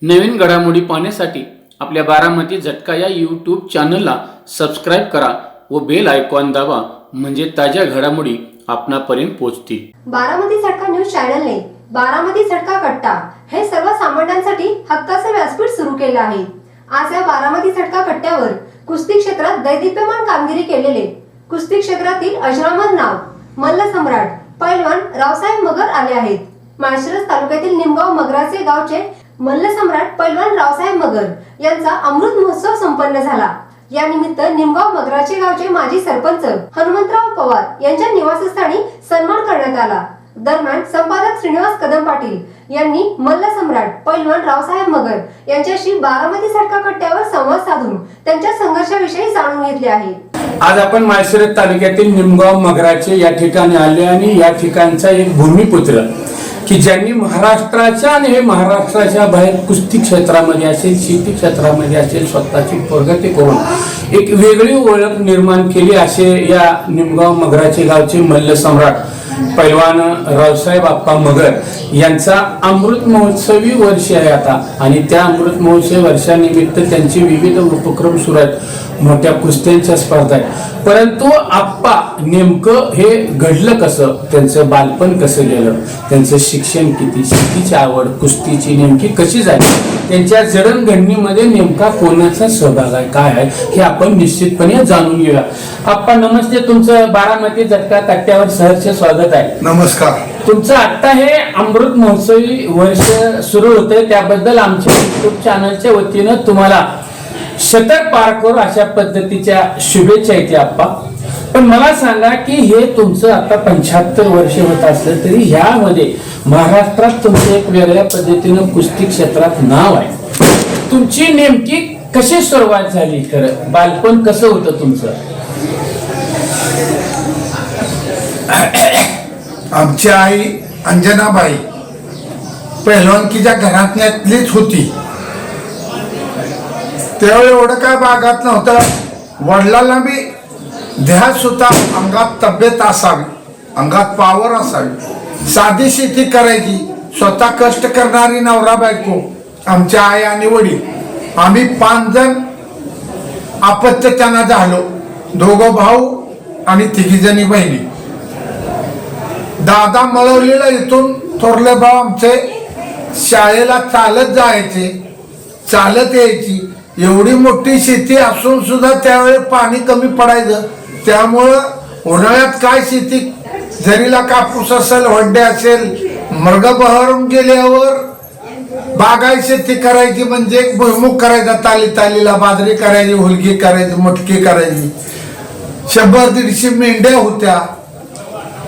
नवीन घडामोडी पाहण्यासाठी आपल्या बारामती झटका या यूट्यूब चॅनलला सबस्क्राईब करा व बेल आयकॉन दाबा, म्हणजे ताज्या घडामोडी आपणापर्यंत पोहोचतील। बारामती झटका न्यूज चॅनलने बारामती झटका कट्टा हे सर्वसामान्यांसाठी हक्काचे व्यासपीठ सुरू केले आहे। आज या बारामती झटका कट्ट्यावर कुस्ती क्षेत्रात दैदिप्यमान कामगिरी केलेले कुस्ती क्षेत्रातील अजरामर नाव मल्ल सम्राट पैलवान रावसाहेब मगर आले आहेत। माळशिरस तालुक्यातील निमगाव मगराचे गावचे मल्ल सम्राट पैलवान रावसाहेब मगर यांचा अमृत महोत्सव संपन्न झाला। या निमित्त निमगाव मगराचे गावचे माजी सरपंच हनुमंतराव पवार यांच्या निवासस्थानी सन्मान करण्यात आला। दरम्यान संपादक श्रीनिवास कदम पाटील यांनी मल्ल सम्राट पैलवान रावसाहेब मगर यांच्याशी बारामती झटका कट्ट्यावर संवाद साधून त्यांच्या संघर्षाविषयी जाणून घेतले आहे। आज आपण माळशिरस तालुक्यातील निमगाव मगराचे या ठिकाणी आले आणि या ठिकाणचा एक भूमिपुत्र की ज्यांनी महाराष्ट्राच्या आणि हे महाराष्ट्राच्या बाहेर कुस्ती क्षेत्रामध्ये असेल, शेती क्षेत्रामध्ये असेल, स्वतःची प्रगती करून एक वेगळी ओळख निर्माण केली, असे या निमगाव मगराचे गावचे मल्ल सम्राट पैलवान रावसाहेब आप्पा मगर यांचा अमृत महोत्सवी वर्ष आहे आता। आणि त्या अमृत महोत्सवी वर्षानिमित्त त्यांचे विविध उपक्रम सुरू आहेत, मोठ्या कुस्त्यांच्या स्पर्धा आहेत। परंतु आप्पा नेमकं हे घडलं कसं, त्यांचं बालपण कसं गेलं, त्यांचं शिक्षण किती, शेतीची आवड, कुस्तीची नेमकी कशी झाली, त्यांच्या जडणघडणीमध्ये नेमका कोणाचा सहभाग आहे, काय आहे, हे आपण निश्चितपणे जाणून घेऊया। आप्पा नमस्ते, तुमचं बारामती झटका कट्ट्यावर सहर्ष स्वागत आहे। नमस्कार। तुमचं आता हे अमृत महोत्सवी वर्ष सुरू होतंय, त्याबद्दल आमच्या युट्यूब चॅनलच्या वतीनं तुम्हाला शतक पार करू अशा पद्धतीच्या शुभेच्छा येते आप्पा। पण मला सांगा की हे तुमचं आता 75 वर्ष होत असलं तरी ह्यामध्ये महाराष्ट्रात तुमचं एक वेगळ्या पद्धतीनं कुस्ती क्षेत्रात नाव आहे। तुमची नेमकी कशी सुरुवात झाली, खरं बालपण कसं होतं तुमचं? आमची आई अंजनाबाई पहिलवानकीच्या घरातलीच होती। त्यावेळी एवढं काय बागात नव्हतं, वडिलांना बी ध्यास होता, अंगात तब्येत असावी, अंगात पावर असावी, साधी शेती करायची, स्वतः कष्ट करणारी नवरा बायको आमच्या आई आणि वडील। आम्ही 5 जण अपत्यानं झालो, 2 भाऊ आणि 3 जणी बहिणी। दादा मळवलेला इथून थोरले भाऊ आमचे शाळेला चालत जायचे, चालत यायची। एवढी मोठी शेती असून सुद्धा त्यावेळी पाणी कमी पडायचं, त्यामुळं उन्हाळ्यात काय शेती, जरीला कापूस असेल, वड्डे असेल, मृग बहरून गेल्यावर बागाय शेती करायची, म्हणजे भुईमुग करायचा, तालीला बाजरी करायची, हुलगी करायची, मटकी करायची। 100-150 मेंढ्या होत्या,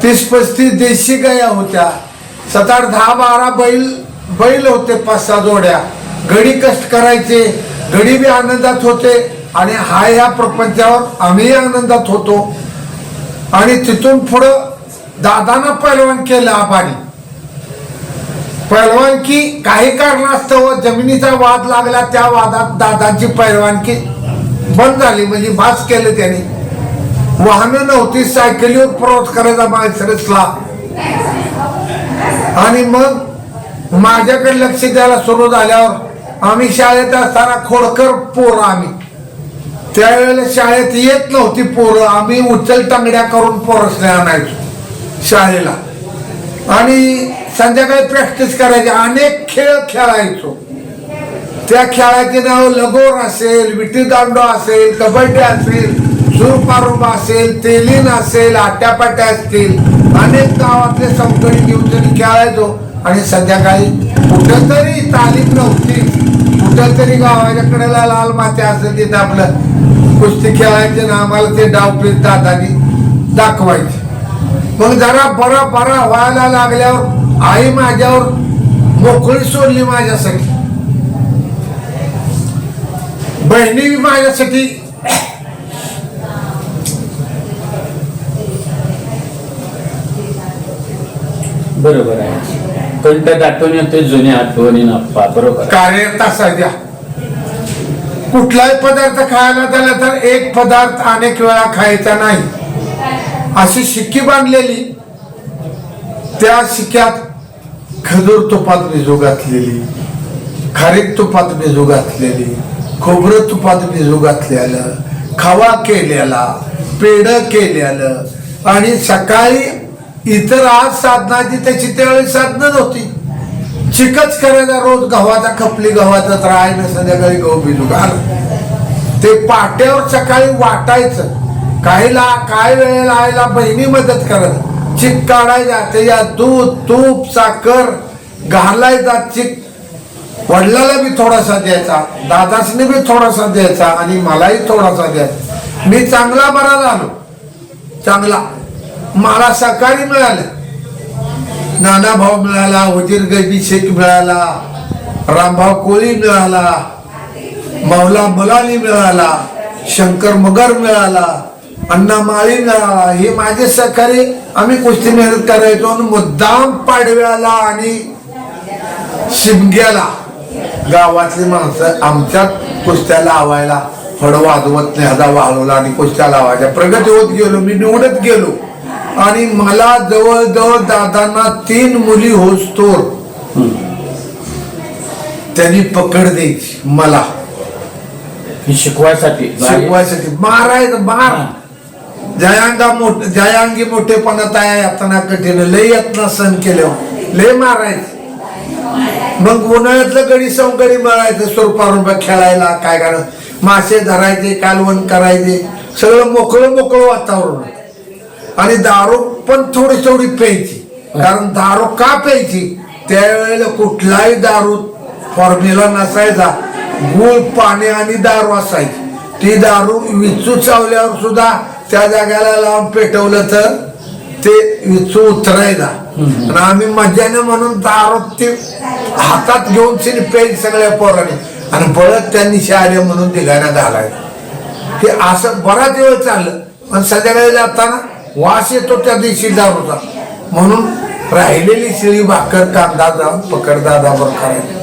30-35 देशी गाया होत्या, 7-8, 10-12 बैल होते, 5-6 जोड्या। गडी कष्ट करायचे, गडी बी आनंदात होते आणि ह्या प्रपंचावर आम्ही आनंदात होतो। आणि तिथून पुढं दादानं पैलवान केलं आबानी। पैलवानकी काही कारणास्तव जमिनीचा वाद लागला, त्या वादात दादाची पैलवानकी बंद झाली, म्हणजे भास केलं त्यांनी। वाहनं नव्हती, सायकलीवर प्रवास करायचा माळशिरसला। आणि मग माझ्याकडे लक्ष द्यायला सुरू झाल्यावर आम्ही शाळेत असताना खोडकर पोरं, आम्ही त्यावेळेला शाळेत येत नव्हती पोरं, आम्ही उचल टांगड्या करून पोरसले आणायचो शाळेला आणि संध्याकाळी प्रॅक्टिस करायची, अनेक खेळ खेळायचो। त्या खेळाचे नाव लगोर असेल, विटी दांडो असेल, कबड्डी असेल, सुरपारुबा असेल, तेलीन असेल, आट्यापाट्या असतील, अनेक गावातले समकडी घेऊन खेळायचो। आणि संध्याकाळी कुठंतरी तालीम नव्हती, कुठंतरी गावाच्या कडेला लाल माती असेल, तिथं आपलं कुस्ती खेळायचे ना, आम्हाला ते डावपेच दादानी दाखवायचे। मग जरा बरा व्हायला लागल्यावर आई माझ्यावर मोकळी सोडली माझ्यासाठी, बहिणी माझ्यासाठी बरोबर आहे, कंठ दाटून येते जुन्या आठवणी आप्पा, बरोबर। कार्यरत असायच्या, कुठलाही पदार्थ खायला झाला तर एक पदार्थ अनेक वेळा खायचा नाही, अशी शिक्की बांधलेली। त्या शिक्क्यात खजूर तुपात भिजू घातलेली, खारीक तुपात भिजू घातलेली, खोबरं तुपात भिजू घातलेलं, खवा केलेला, पेढ केलेलं, आणि सकाळी इतर आज साधनाची त्याची त्यावेळी साधनं नव्हती. चिकच करायचा रोज गव्हाचा, खपली गव्हाचा त्राय ना, संध्याकाळी गहू भिजू घाल. ते पाट्यावर सकाळी वाटायचं. काय वेळेला आयला बहिणी मदत करत, चिक काढायचा, त्याच्यात दूध तूप साखर घालायचा, चिक वडिलाला बी थोडासा द्यायचा, दादासने बी थोडासा द्यायचा, आणि मलाही थोडासा द्यायचा. मी चांगला बरा झालो, चांगला. मला सकाळी मिळालं, नाना भाऊ मिळाला, वजीर गैबी शेख मिळाला, रामभाऊ कोळी मिळाला, मौला मुलानी मिळाला, शंकर मगर मिळाला, अण्णा माळी मिळाला. हे माझे सहकारी. आम्ही कुस्ती मेहनत करायचो, आणि मुद्दाम पाडव्याला आणि शिमग्याला गावातली माणसं आमच्यात कुस्त्या लावायला, फड वाजवत न्यादा वाळवला आणि कुस्त्या लावायच्या. प्रगती होत गेलो, मी निवडत गेलो, आणि मला जवळजवळ दादांना 3 मुली होस्तोर त्यांनी पकड द्यायची मला शिकवायसाठी मारायचं. मार जयांगी मोठेपणा तया यातना कठीण, लय यातना सहन केल्यावर लय मारायचं. मग उन्हाळ्यातलं गडी सवगडी मिळायचं, रुपये खेळायला, काय करायचं, मासे धरायचे, कालवण करायचे, सगळं मोकळं वातावरण. आणि दारू पण थोडी प्यायची. कारण दारू का प्यायची, त्यावेळेला कुठलाही दारू फॉर्म्युला नसायचा. गुळ, पाणी आणि दारू असायची. ती दारू विचू चावल्यावर सुद्धा त्या जाग्याला लावून पेटवलं तर ते विचू उतरायचा. आणि आम्ही मज्जाने म्हणून दारू ते हातात घेऊन प्यायची सगळ्या पोरांनी, आणि बळत त्यांनी शाळे म्हणून दिघायला घालायचं. हे असं बराच वेळ चाललं. पण संध्याकाळी जाताना वास येतो त्या दिवशी दारूचा, म्हणून राहिलेली शिळी भाकर कांदा जाऊन पकड दादावर करायचं.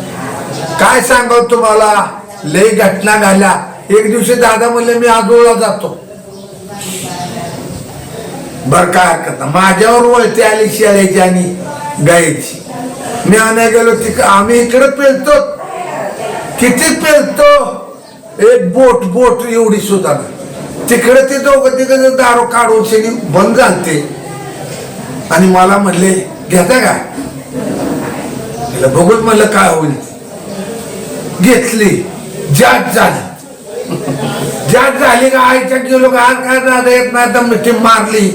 काय सांगाव तुम्हाला, लय घटना घाल्या. एक दिवशी दादा म्हणले मी आजोळला जातो, बर काय हरकत नाही. माझ्यावर वळती आली शेळ्याची आणि गायची. मी आणाय गेलो, आम्ही इकडे पेलतो, किती पेलतो, एक बोट एवढी सुद्धा. तिकडे ते दोघं तिकडे दारू काढून शेणी बंद झालते, आणि मला म्हणले घेता काय, बघून म्हणलं काय होईल. घेतली, जात झाली का आईच्या गेलो का, आज काय दादा येत नाही तर मिठी मारली.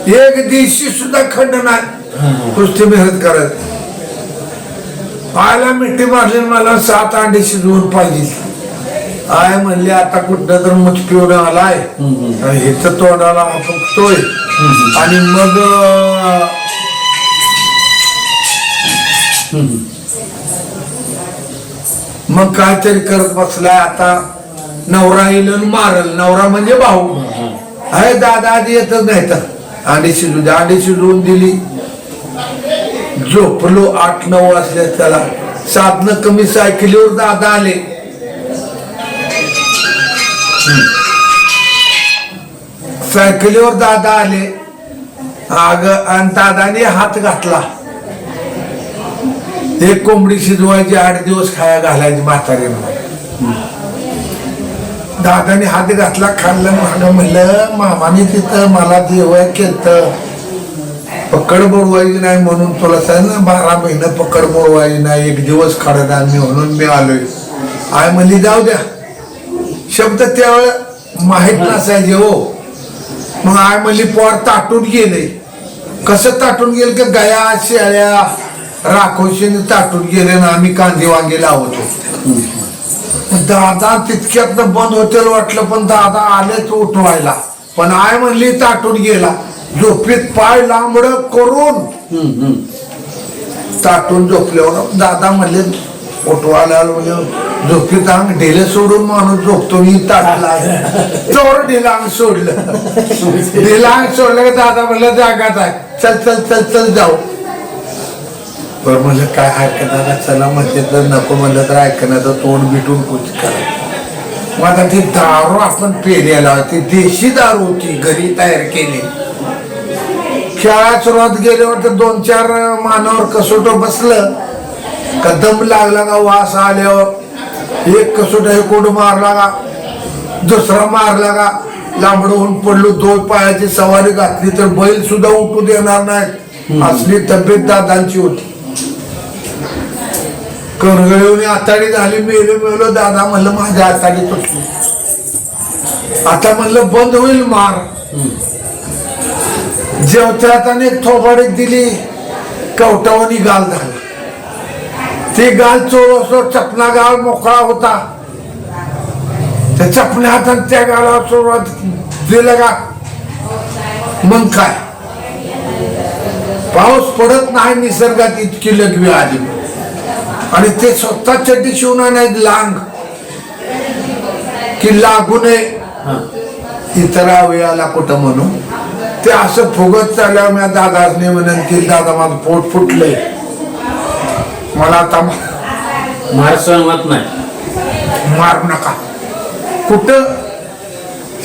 एक दिवशी सुद्धा खंड नाही कुस्ती मेहनत करत. आयला मिठी मारली, मला 7 अंडे शिजवून पाहिजे. आय म्हणले आता कुठं तर मुठ पिऊन आलाय, हेच तोंडाला फुकतोय. आणि मग काहीतरी करत बसलाय. आता नवरा येईल मारल, नवरा म्हणजे भाऊ आहे. दादा आधी येतच नाही तर अंडी शिजू द्या. अंडी शिजवून दिली, झोपलो. 8-9 वाजले. त्याला साधनं कमी, सायकलीवर दादा आले. सायकलीवर दादा आले, आणि दादाने हात घातला. एक कोंबडी शिजवायची, 8 दिवस खाया घालायची म्हातारीनं. दादाने हात घातला, खाल्लं. मागं म्हणलं मामाने तिथं मला जेवाय केलं, पकड बोलवायची नाही म्हणून तुला सांग ना, 12 महिने पकड बोलवायची नाही, 1 दिवस काढत आम्ही म्हणून मी आलोय. आय म्हणली जाऊ द्या. शब्द त्यावेळेस माहीत नसायचे हो. मग आय म्हणली पोर ताटून गेले. कसं ताटून गेलं की गया शेळ्या राखोशीने ताटून गेले, ना आम्ही कांदे वांगे लावत होतो. दादा तितक्यातनं बंद होतेल वाटलं, पण दादा आलेच उठवायला. पण आय म्हणली ताटून गेला. झोपीत पाय लांबड करून ताटून झोपल्यावर दादा म्हणले उठवायला, म्हणजे झोपीत अंग ढेले सोडून माणूस झोपतो. मी ताटला चोर ढेला अंग सोडलं. ढेला अंग सोडलं की दादा म्हणलं जागाच आहे, चल चल चल चल जाऊ. बरं म्हणलं काय ऐकणार, चला म्हटले तर नको म्हणलं तर ऐकण्याचं तोंड बिटून कुच करा. मग आता ती दारू आपण पेल्याला, ती देशी दारू होती, घरी तयार केली. खेळा सुरुवात गेल्यावर तर 2-4 मानावर कसोट बसलं कदम लागला का वास आल्यावर एक कसोटा हे कोड मारला का दुसरा मारला का लांबड होऊन पडलो, 2 पायाची सवारी घातली तर बैल सुद्धा उठू देणार नाही असली तब्येत दादांची होती. करगळवणी आताडी झाली, मेलो दादा म्हणलं माझ्या आताडी तुटली. आता म्हणलं बंद होईल मार. जेवत्या हाताने थोबाडीत दिली, कवटावणी गाल झाला. ते गाल चोर चपना गाल मोकळा होता. त्या चपण्या हाताने त्या गालावर सुरुवात दिलं का मग काय पाऊस पडत नाही निसर्गात इतकी लघवी आली. आणि ते स्वतः चड्डी शिवून आणायत लांग की लागू नये इतरा वेळाला कुठं म्हणून. ते असं फुगत चालल्यावर मी दादाने म्हणून की दादा माझं पोट फुटलंय, मला आता मार सहमत नाही. मारू नका. कुठं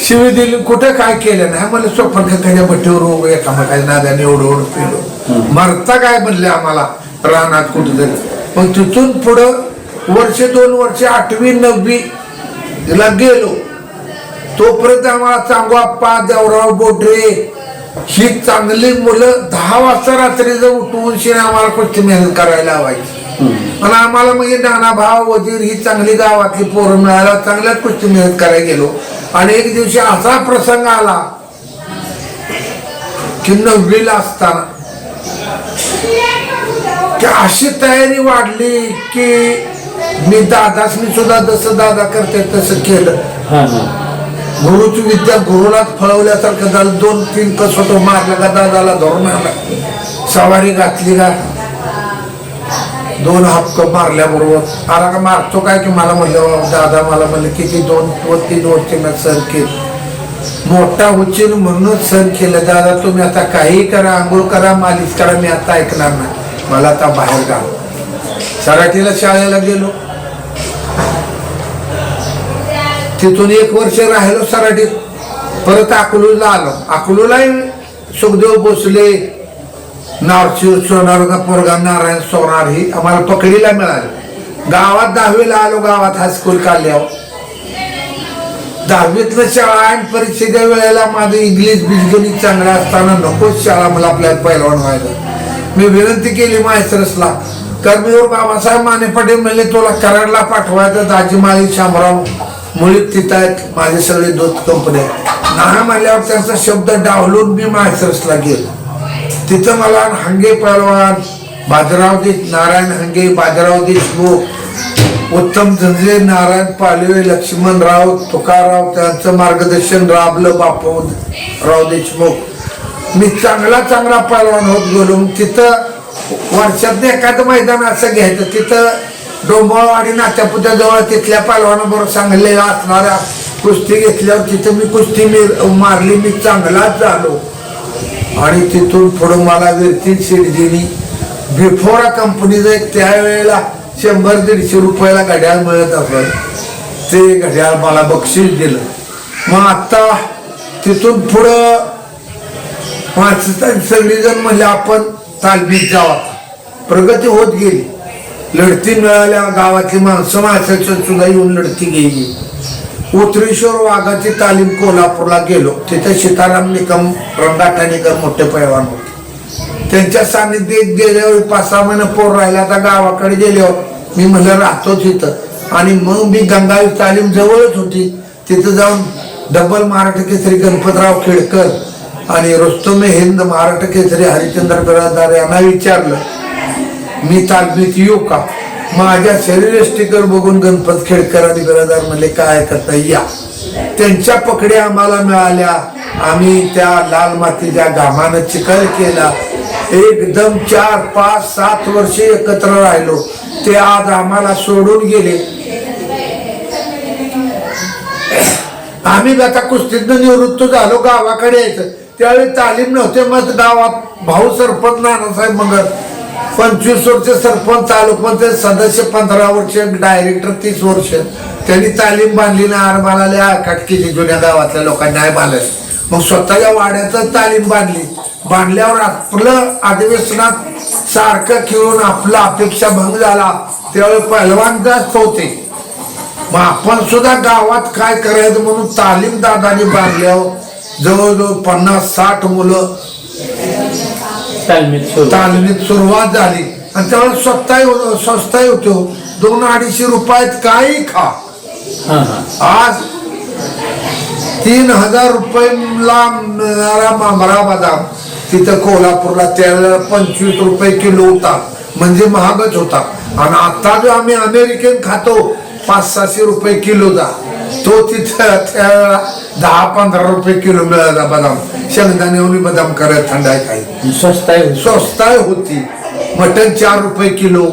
शिवी दिली, कुठं काय केलं नाही. मला स्वप्न त्याच्या बट्टीवर उभं एकामेकाच्या नादाने एवढं पेलो. मरता काय म्हणले आम्हाला रानात कुठेतरी. मग तिथून पुढं वर्ष 2 वर्ष 8वी 9वी ला गेलो. तोपर्यंत आम्हाला चांगवाप्पा, देवराव बोडरे ही चांगली मुलं 10 वाजता रात्री जर उठवून शिने आम्हाला कुस्ती मेहनत करायला लावायची. आणि आम्हाला म्हणजे नाना भाव वजीर ही चांगली गावातली पोरं मिळायला चांगल्याच कुस्ती मेहनत करायला गेलो. आणि एक दिवशी असा प्रसंग आला की 9वीला असताना की अशी तयारी वाढली की मी दादासनी सुद्धा जसं दादा करते तसं केलं. गुरुची विद्या गुरुलाच फळवल्यासारखं झालं. 2-3 कसोट मारलं का दादाला धरून आला, सवारी घातली का 2 हप्क मारल्याबरोबर आला का मारतो काय की मला म्हणलं दादा मला म्हणलं किती 2-3 वर्ष मी सण केलं. मोठा उचीन म्हणूनच सण केलं. दादा तुम्ही आता काही करा, आंघोळ करा, मालिश करा, मी आता ऐकणार नाही, मला आता बाहेर जा. सराठीला शाळेला गेलो. तिथून 1 वर्ष राहिलो सराठीत. परत अकलूजला आलो. अकलूला सुखदेव भोसले नारची सोनार का पोरगा नारायण सोनार ही आम्हाला पकडीला मिळाली. गावात 10वीला आलो. गावात हायस्कूल काढल्यावर 10वीतलं शाळा आणि परीक्षेच्या वेळेला माझं इंग्लिश बीजगणित चांगलं असताना नकोच शाळा, मला आपल्याला पहिलवान व्हायचं. मी विनंती केली माहेसरसला. कर्मीवर बाबासाहेब माने पाटील म्हणले तुला कराडला पाठवायचं. दाजीमाळी शामराव मुळीत तिथं आहेत माझे सगळे दूध कंपन्या. नाही म्हणल्यावर त्यांचा शब्द डावलून मी माहेसरसला गेलो. तिथं मला हंगे पहलवान बाजीराव नारायण हंगे, बाजीराव देशमुख, उत्तम झंजे, नारायण पालवे, लक्ष्मणराव तुकाराव त्यांचं मार्गदर्शन राबलं. बापूराव देशमुख. मी चांगला पहलवान होत गेलो. तिथं वर्षात एखादं मैदान असं घ्यायचं. तिथं डोंबळवाडी नात्यापुत्या जवळ तिथल्या पहलवानाबरोबर सांगलेला असणाऱ्या कुस्ती घेतल्यावर तिथं मी कुस्ती मारली. मी चांगलाच झालो. आणि तिथून पुढं मला वीरती शेटजीनी बिफोरा कंपनीचं एक त्यावेळेला 100-150 रुपयाला घड्याळ मिळत असत. ते घड्याळ मला बक्षीस दिलं. मग आता तिथून पुढं सगळीजण म्हणले आपण तालमीत जावा. प्रगती होत गेली. लढती मिळाल्या. गावातली माणसं माणसाच्या सुद्धा येऊन लढती गेली. उतरेश्वर वाघाची तालीम कोल्हापूरला गेलो. तिथे सीताराम निकम, रंगाटा निकम मोठे पैलवान होते. त्यांच्या सान्निध्यात गेल्यावर 5-6 महिने पोर राहिला. आता गावाकडे गेल्यावर मी म्हणलं राहतो तिथं. आणि मग मी गंगावी तालीम जवळच होती. तिथं जाऊन डबल महाराष्ट्र केसरी गणपतराव खेडकर आणि रुस्तमे हिंद महाराष्ट्र केसरी हरिश्चंद्र बिराजदार यांना विचारलं मी तालमीत येऊ का. माझ्या शरीरष्टीकर बघून गणपत खेडकर आणि बिराजदार म्हणले काय करता या. त्यांच्या पकड्या आम्हाला मिळाल्या. आम्ही त्या लाल मातीच्या घामानं चिखल केला. एकदम 4, 5, 7 वर्षे एकत्र राहिलो. ते आज आम्हाला सोडून गेले. आम्ही आता कुस्तीतनं निवृत्त झालो. गावाकडे यायचं त्यावेळी तालीम नव्हते. मग गावात भाऊ सरपंच नानासाहेब मगर 25 वर्ष सरपंच, तालुका सदस्य 15 वर्ष, डायरेक्टर 30 वर्ष. त्यांनी तालीम बांधली नाही. मला आकाट केली जुन्या गावातल्या लोकांनी नाही बांधलं. मग स्वतःच्या वाड्याचं तालीम बांधली. बांधल्यावर आपलं अधिवेशनात सारखं खेळून आपला अपेक्षा भंग झाला त्यावेळी पहिलवान जास्त होते. मग आपण सुद्धा गावात काय करायचं म्हणून तालीम दादानी बांधल्यावर जवळजवळ 50-60 मुलं तालमीत सुरुवात झाली. आणि त्यावेळेस स्वस्ताही होतो 200-250 रुपयात काही खा. आज 3000 रुपयाला मिळणारा मांभरा बदाम तिथं कोल्हापूरला त्यावेळेला 25 रुपये किलो होता, म्हणजे महागच होता. आणि आता जो आम्ही अमेरिकन खातो 500-600 रुपये किलोचा, तो तिथं त्यावेळेला 10-15 रुपये किलो मिळाला बदाम. शेंगदाणे बदाम करत थंडाई काही स्वस्ताय होती. मटन 4 रुपये किलो,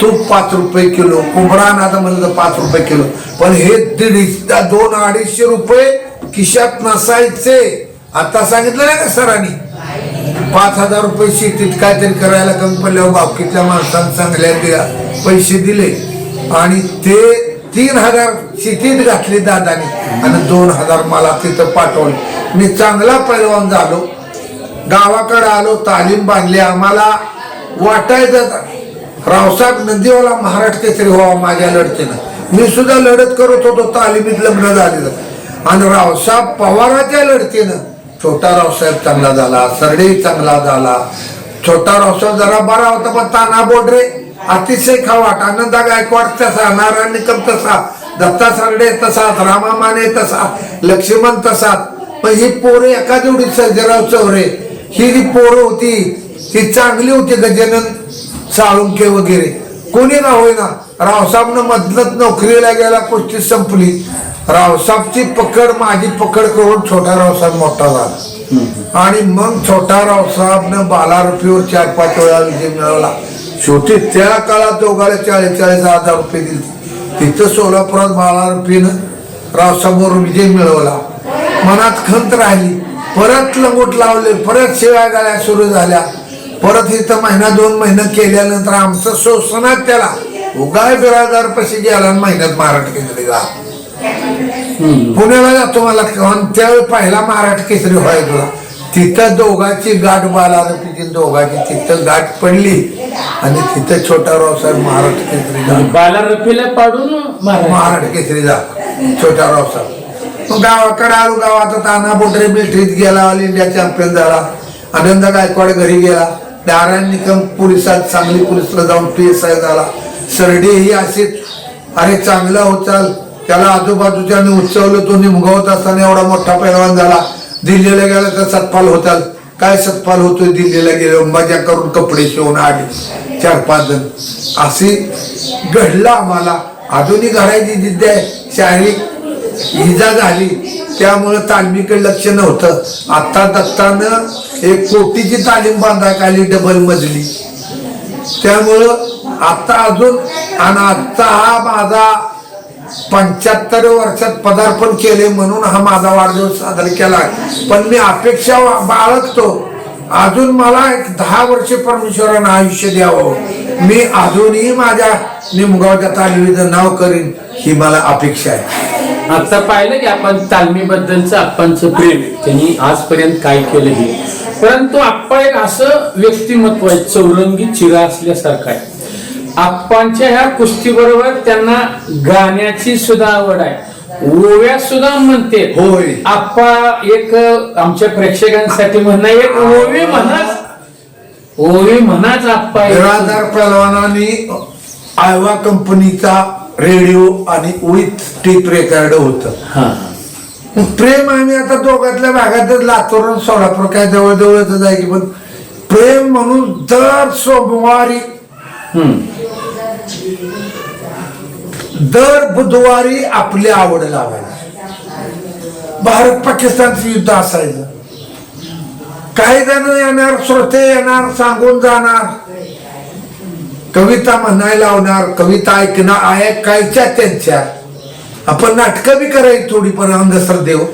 तूप 5 रुपये किलो, कोंबडा आता म्हणलं तर 5 रुपये किलो. पण हे 200-250 रुपये खिशात नसायचे. आता सांगितलं नाही का सरांनी 5000 रुपये शेतीत काहीतरी करायला कमी पडल्यावर बाकीच्या माणसांना चांगल्या पैसे दिले आणि ते 3000 शेतीत घातले दादानी आणि 2000 मला तिथं पाठवले. मी चांगला पैलवान झालो. गावाकडे आलो, तालीम बांधली. आम्हाला वाटायचं रावसाहेब नंदीवाला महाराष्ट्र केसरी व्हावा माझ्या लढतीनं. मी सुद्धा लढत करत होतो, तालिमीत लग्न झालेलं. आणि रावसाहेब पवाराच्या लढतीनं छोटा रावसाहेब चांगला झाला, सरडे चांगला झाला. छोटा रावसाहेब जरा बरा होता, पण ताना बोडरे अतिशय खावाट. आनंदा गायकवाड तसा, नारायण निकम तसा, दत्ता सरडे तसाच, रामा माने तसा, लक्ष्मण तसाच. पण ही पोरे एका जोडी सर्जेराव चौरे ही जी पोरं होती ही चांगली होती. गजानन साळुंके वगैरे कोणी ना होईना रावसाहेबनं मधनच नोकरीला गेला, कुस्ती संपली. रावसाहेबची पकड माझी पकड करून छोटा रावसाहेब मोठा झाला. आणि मग छोटा रावसाहेबनं बालारफीवर 4-5 वेळा विजय मिळवला. शेवटी त्या काळात दोघाला 40,000 रुपये दिले. तिथं सोलापुरात बालारफीनं रावसाहेबवर विजय मिळवला. मनात खंत राहिली. परत लंगोट लावले, परत शिव्या गाळ्या सुरू झाल्या. परत इथं 1-2 महिने केल्यानंतर आमचं शोषणात त्याला उगाय बिराजदार पशी गेला. महिन्यात महाराष्ट्र केसरीला पुण्याला जातो मला. त्यावेळी पहिला महाराष्ट्र केसरी व्हायचा. तिथं दोघांची गाठ बालारफीची दोघांची तिथं गाठ पडली आणि तिथं छोटा रावसाहेब महाराष्ट्र केसरी झाला. बालारफीला पाडून महाराष्ट्र केसरी झाला छोटा रावसाहेब. मग गावाकडे आलो. गावात ताना बोटरे मिलिटरीत गेला, ऑल इंडिया चॅम्पियन झाला. आनंद गायकवाड घरी गेला. नारायण निकम पोलिसात सांगली पोलिसला जाऊन PSI झाला. सरडे ही अशीच अरे चांगला होचाल त्याला आजूबाजूच्याने उचवलं. तो निमगावत असताना एवढा मोठा पैलवान झाला. दिल्लीला गेला तर सतपाल होताल. काय सतपाल होतोय दिल्लीला गेलो, मजा करून कपडे शिवून आले 4-5 जण. अशी घडलं आम्हाला. अजूनही घडायची जिद्द आहे. शारीरिक इजा झाली त्यामुळं तालमीकडे लक्ष नव्हतं. आता दत्तानं 1 कोटीची तालीम बांधायला आली डबल मजली. त्यामुळं आता अजून आणि आता हा माझा 75 वर्षात पदार्पण केले म्हणून हा माझा वाढदिवस साजरा केला. पण मी अपेक्षा बाळगतो अजून मला 10 वर्ष परमेश्वरानं आयुष्य द्यावं. मी अजूनही माझ्या निमगावच्या तालमीचं नाव करीन ही मला अपेक्षा आहे. आता पाहिलं की आपण तालमीबद्दलचं आप्पांचं प्रेम त्यांनी आजपर्यंत काय केलं हे. परंतु आप्पा एक असं व्यक्तिमत्व आहे चौरंगी चिरा असल्यासारखं आहे. आप्पांच्या ह्या कुस्तीबरोबर त्यांना गाण्याची सुद्धा आवड आहे. ओव्या सुद्धा म्हणते. होय. आप्पा एक आमच्या प्रेक्षकांसाठी म्हणणं एक ओवी म्हणाच आप्पा. बिराजदार पहलवानांनी आयवा कंपनीचा रेडिओ आणि विथ टेप रेकॉर्ड होतं. प्रेम आम्ही आता दोघातल्या भागातच लातूर सोलापूर काय जवळजवळच आहे की, पण प्रेम म्हणून दर सोमवारी दर बुधवारी आपली आवड लावायची. भारत पाकिस्तानचं युद्ध असायचं. काही जण येणार, श्रोते येणार, सांगून जाणार, कविता म्हणायला लावणार, कविता ऐकायच्या त्यांच्या. आपण नाटकं बी करायची थोडी पण अंधश्रद्धेव.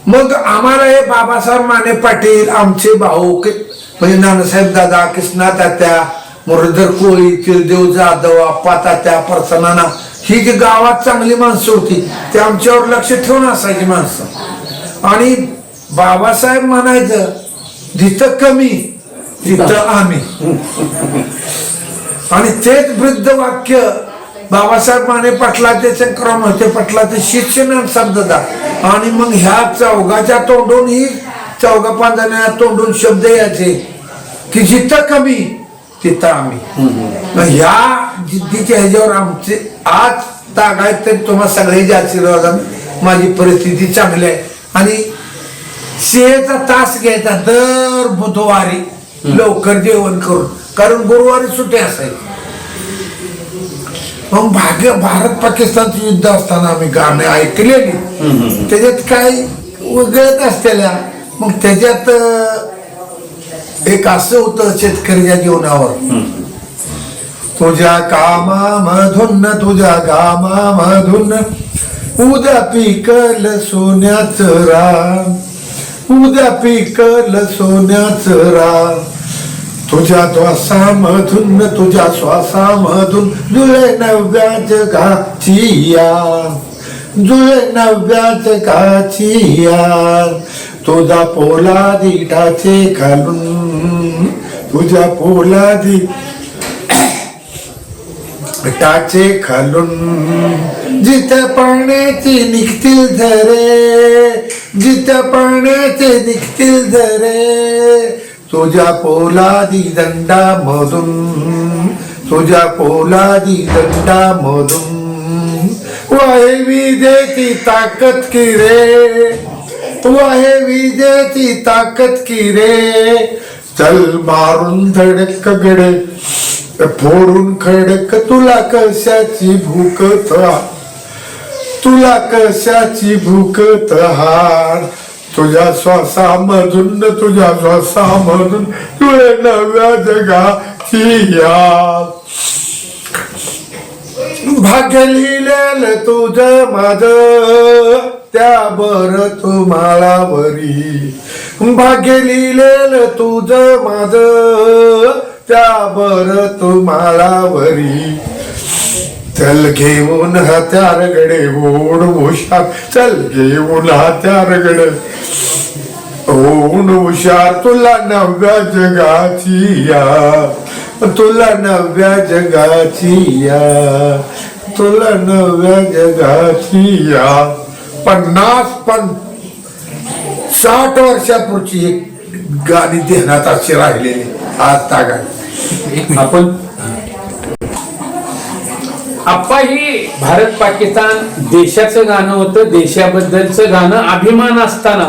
मग आम्हाला हे बाबासाहेब माने पाटील आमचे भाऊ म्हणजे नानासाहेब दादा, कृष्णा तात्या, मुरलीधर कोळी, तिळदेव जाधव, आप्पा तात्या, परसनाना ही जी गावात चांगली माणसं होती ते आमच्यावर लक्ष ठेवून असायची माणसं. आणि बाबासाहेब म्हणायचं जिथं कमी तिथं आम्ही. आणि तेच वृद्ध वाक्य बाबासाहेब माने पाटलाचे, शंकरराव मोहिते पाटलाचे शिष्य समजतात. आणि मग ह्या चौघाच्या तोंडून ही चौघा पांजण्या तोंडून शब्द यायचे की जिथं कमी तिथं आम्ही. मग ह्या जिद्दीच्या ह्याच्यावर आमचे आज तागायत तर तुम्हाला सगळ्याचे आशीर्वाद. माझी परिस्थिती चांगली आहे. आणि सेवेचा तास घ्यायचा दर बुधवारी लवकर जेवण करून, कारण गुरुवारी सुट्टी असायची. मग भारत पाकिस्तानचं युद्ध असताना आम्ही गाणे ऐकलेली, त्याच्यात काय वेगळच असलेल्या. मग त्याच्यात एक असं होतं शेतकऱ्याच्या जीवनावर, तुझ्या कामामधून तुझ्या कामामधून उद्या पिकल सोन्याचं रान, उद्या पिकल सोन्याचं रान, तुझ्या श्वासामधून तुझ्या श्वासामधून जुळे नव्या जगाची यान, जुळे नव्या जगाची यान, तुझा पोलादी टाचे घालून, तुझ्या पोलादी टाचे खालून, जिथं पाण्याचे निघतील झरे, जिथं पाण्याचे निघतील झरे, तुझ्या पोलादी दंडामधून, तुझ्या पोलादी दंडामधून, वाहे विजेची ताकद की रे, वाहे विजेची ताकद की रे, चल मारून धडक गडे फोडून खडक, तुला कशाची भूकत, तुला कशाची भूकत हार, तुझ्या श्वासामधून तुझ्या श्वासामधून तुळे नव्या जगाची याद. भाग्य लिहिलेलं तुझं माझं त्यावर तुम्हाला वरी, भाग्य लिहिलेलं तुझं माझं त्यावर तुम्हाला वरी, चल घेऊन हत्यारगडे ओढ हुशार, चल घेऊन हत्यारगडे ओढ हुशार, तुला नव्या जगाची या, तुला नव्या जगाची या, तुला नव्या जगाची या. 60 वर्षापूर्वी एक गाणी ध्यानात अशी राहिलेली आज तागायत. आपण आप्पा ही भारत पाकिस्तान देशाचं गाणं होतं, देशाबद्दलचं गाणं. अभिमान असताना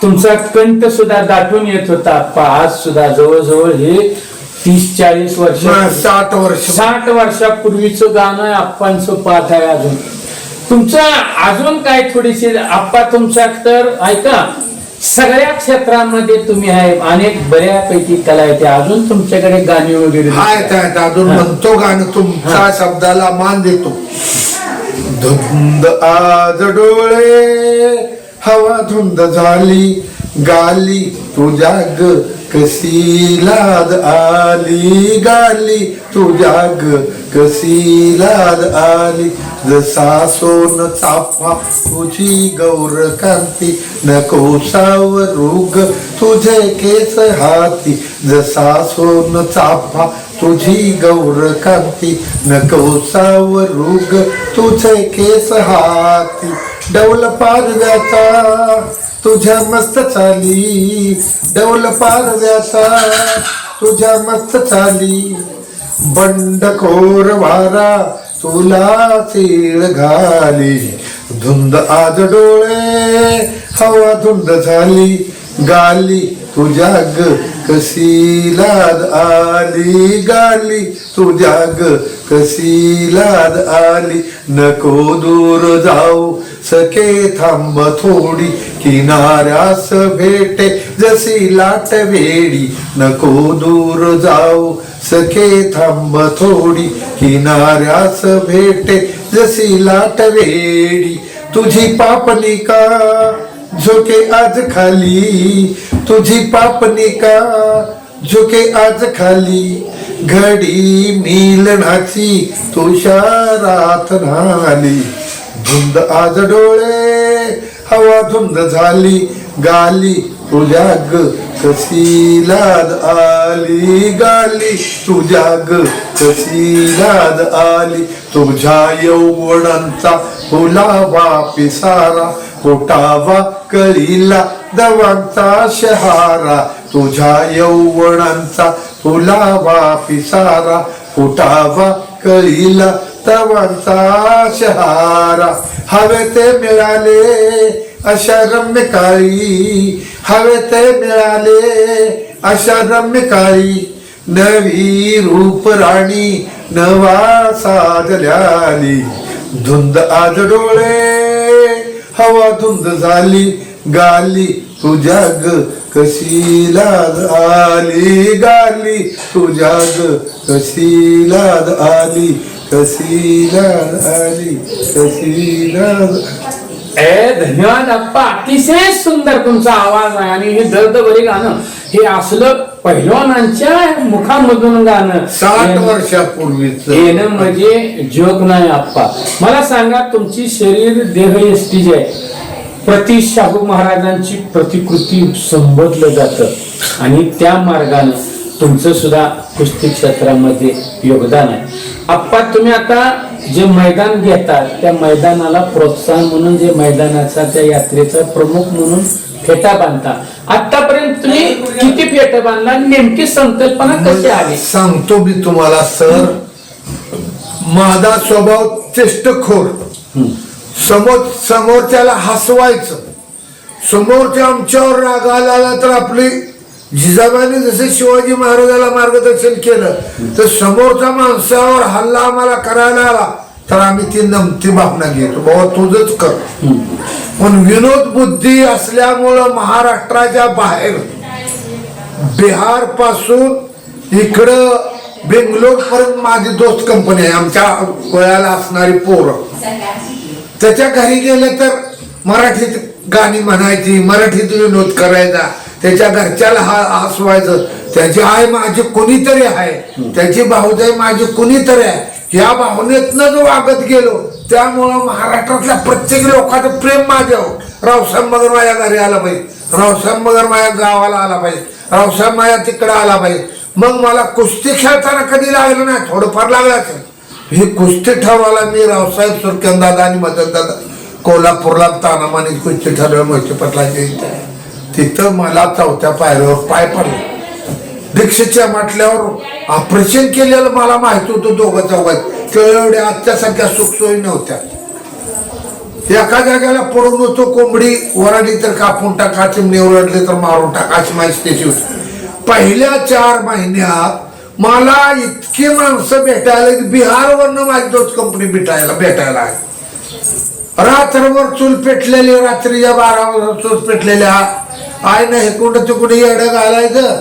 तुमचा कंठ सुद्धा दाटून येत होता आप्पा. आज सुद्धा जवळजवळ हे 30-40 वर्ष 60 वर्षापूर्वीचं गाणं आहे आप्पांचं पाठ आहे. अजून तुमचं अजून काय थोडीशी आप्पा तुमच्या तर ऐका सगळ्या क्षेत्रांमध्ये तुम्ही आहे, अनेक बऱ्यापैकी कला येते. अजून तुमच्याकडे गाणी वगैरे आहेत अजून म्हणतो गाणं, तुमच्या शब्दाला मान देतो. धुंद आज डोळे हवा धुंद झाली, गाली तुझ्या ग कशी लाद आली, गाली तुझ्या ग कशी लाद आली, जसा सोन चाफा तुझी गौर कांती, नको सावरूग तुझे केस हाती, जसा सोन चाफा तुझी गौर कांती, नको सावरूग तुझे केस हाती, डौल पारव्याचा तुझ्या मस्त चाली, डौल पारव्याचा तुझ्या मस्त चाली, बंडखोर वारा तुला सीळ घाली, धुंद आज डोळे हवा धुंद झाली, गाली तुझ्या ग कशी लाद आली, गाली तुझ्या ग कशी लाद आली, नको दूर जाऊ सखे थांब थोडी, किनाऱ्यास भेटे जशी लाट वेडी, नको दूर जाऊ सखे थांब थोडी, किनाऱ्यास भेटे जशी लाट वेडी, तुझी पापनिका झोके आज खाली, तुझी पापनिका झोके आज खाली, घडी मिलनाची तुषारात नाली, धुंद आज डोळे हवा धुंद झाली, गाली तुझ्या ग कशी लाद आली गाली, तुझ्या ग कशी लाद आली, तुझ्या यौवनांचा फुलावा पिसारा, फुटावा कळीला दवांचा शहारा, तुझ्या यौवनांचा फुलावा पिसारा, फुटावा कळीला तवांचा शहारा. हवे ते मिळाले अशा रम्य काळी, हवे ते मिळाले अशा रम्य काळी, नवी रूप राणी नवा साजल्याली, धुंद आज डोळे हवा धुंद झाली गाली, तुझ्या ग कशी लाद आली गाली, तुझ्या ग कशी लाद आली, कशी लाद आली, कशी लाद. धन्यवाद आप्पा, अतिशय सुंदर तुमचा आवाज आहे. आणि हे दर्दभरी गाणं हे असलं पहिलवानांच्या मुखामधून गाणं 60 वर्षापूर्वीच येणं म्हणजे जोक नाही आप्पा. मला सांगा, तुमची शरीर देह यष्टी जे आहे प्रति शाहू महाराजांची प्रतिकृती संबोधलं जातं आणि त्या मार्गानं तुमचं सुद्धा कुस्ती क्षेत्रामध्ये योगदान आहे. आप्पा, तुम्ही आता जे मैदान घेतात त्या मैदानाला प्रोत्साहन म्हणून जे मैदानाचा त्या यात्रेचा प्रमुख म्हणून फेटा बांधता. आतापर्यंत तुम्ही किती फेटा बांधला, नेमकी संकल्पना कशी आली? सांगतो मी तुम्हाला सर. माझा स्वभाव चेष्टखोर, समोरच्याला हसवायचं, समोरच्या आमच्यावर राग आला तर आपली जिजाबाईने जसे शिवाजी महाराजाला मार्गदर्शन केलं तर समोरच्या माणसावर हल्ला आम्हाला करायला आला तर आम्ही ती नमती भावना घेतो, बाबा तुझंच कर. पण विनोद बुद्धी असल्यामुळं महाराष्ट्राच्या बाहेर बिहार पासून इकडं बेंगलोर पर्यंत माझी दोस्त कंपनी आहे. आमच्या वयाला असणारी पोरं त्याच्या घरी गेले तर मराठीत गाणी म्हणायची, मराठीत विनोद करायचा, त्याच्या घरच्याला हसवायचं. त्याची आई माझी कुणीतरी आहे, त्याची भाऊजाई माझी कुणीतरी आहे, या भावनेतनं जो वागत गेलो त्यामुळं महाराष्ट्रातल्या प्रत्येक लोकांचं प्रेम माझ्यावर. रावसाहेब मगर माझ्या घरी आला पाहिजे, रावसाहेब मगर माझ्या गावाला आला पाहिजे, रावसाहेब माझ्या तिकडं आला पाहिजे. मग मला कुस्ती खेळताना कधी लागलं नाही, थोडंफार लागलं असेल. ही कुस्ती ठरवायला मी रावसाहेब सुरकंदादा आणि मदनदादा कोल्हापूरला तानामानी कुस्ती ठरवलं मोहिते पाटलाच्या इथे. तिथं मला 4थ्या पायऱ्यावर पाय पडला. दीक्षेच्या म्हटल्यावर ऑपरेशन केलेलं मला माहित होतं दोघं चौघात. एवढ्या आजच्यासारख्या सुखसोयी नव्हत्या. एका जागेला पडून होतो, कोंबडी वराडी तर कापून टाका, चिमणी ओरडले तर मारून टाका अशी माझी स्थिती होती. पहिल्या 4 महिन्यात मला इतकी माणसं भेटायला, बिहारवरनं माझी दोस्त कंपनी भेटायला आहे. रात्रभर चूल पेटलेली, रात्रीच्या 12 वाजता चूल पेटलेल्या, आईनं हेकुंड तिकुंड येडं घालायचं,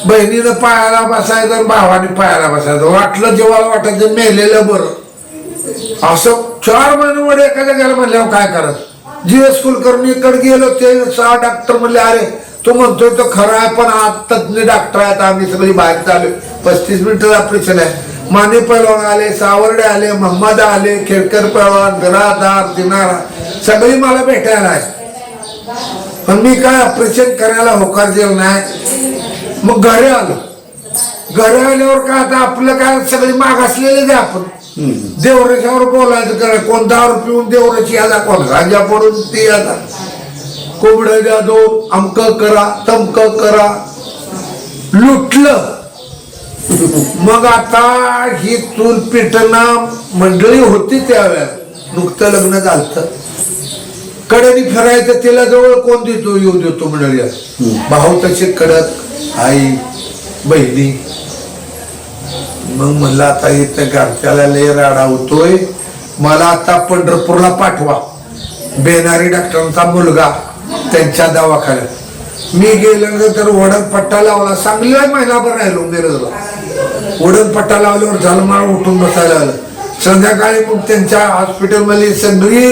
बहिणीनं पायाला बसायचं, भावाने पायाला बसायचं. वाटलं जेव्हा वाटायचं मेलेलं बरं. असं 4 महिने एका जागेला म्हणल्यावर काय करायचं. जीएस कुलकर्णी इकडे गेलो, ते 6 डॉक्टर म्हणले, अरे तू म्हणतोय तो खरं आहे पण आज तज्ञ डॉक्टर आहेत, आम्ही सगळी बाहेर चालू, 35 मिनिटं ऑपरेशन आहे. माने पैलवान आले, सावर्डे आले, महम्मद आले, खेडकर पैलवान, बिरादार, दिनारा सगळी मला भेटायला आहे. पण मी काय ऑपरेशन करायला होकार दिला नाही. मग घरी आलो. घरी आल्यावर काय आता आपलं काय सगळी मागासलेले द्या आपण देवराच्यावर बोलायचं करा. कोण दारू पिऊन देवराची यादा, कोण राजा पडून ती यादा, कोंबड्या द्या 2, अमक करा तमक करा, लुटलं. मग आता ही चूल पेटना मंडळी होती त्यावेळेला, नुकतं लग्न झालं. कडेनी फिरायचं, तिला जवळ कोण देतो, येऊ देतो मंडळी. भाऊ तसे कडक, आई बहिणी. मग म्हणलं आता इथं घरच्याला लय राडा होतोय, मला आता पंढरपूरला पाठवा. बेनारी डॉक्टरांचा मुलगा त्यांच्या दवाखान्यात. मी गेल्यानंतर वडण पट्टा लावला. सांगलीला महिनाभर राहिलो मिरजला. वडण पट्टा लावल्यावर झालमाळ उठून बसायला आलं. संध्याकाळी मग त्यांच्या हॉस्पिटलमध्ये सगळी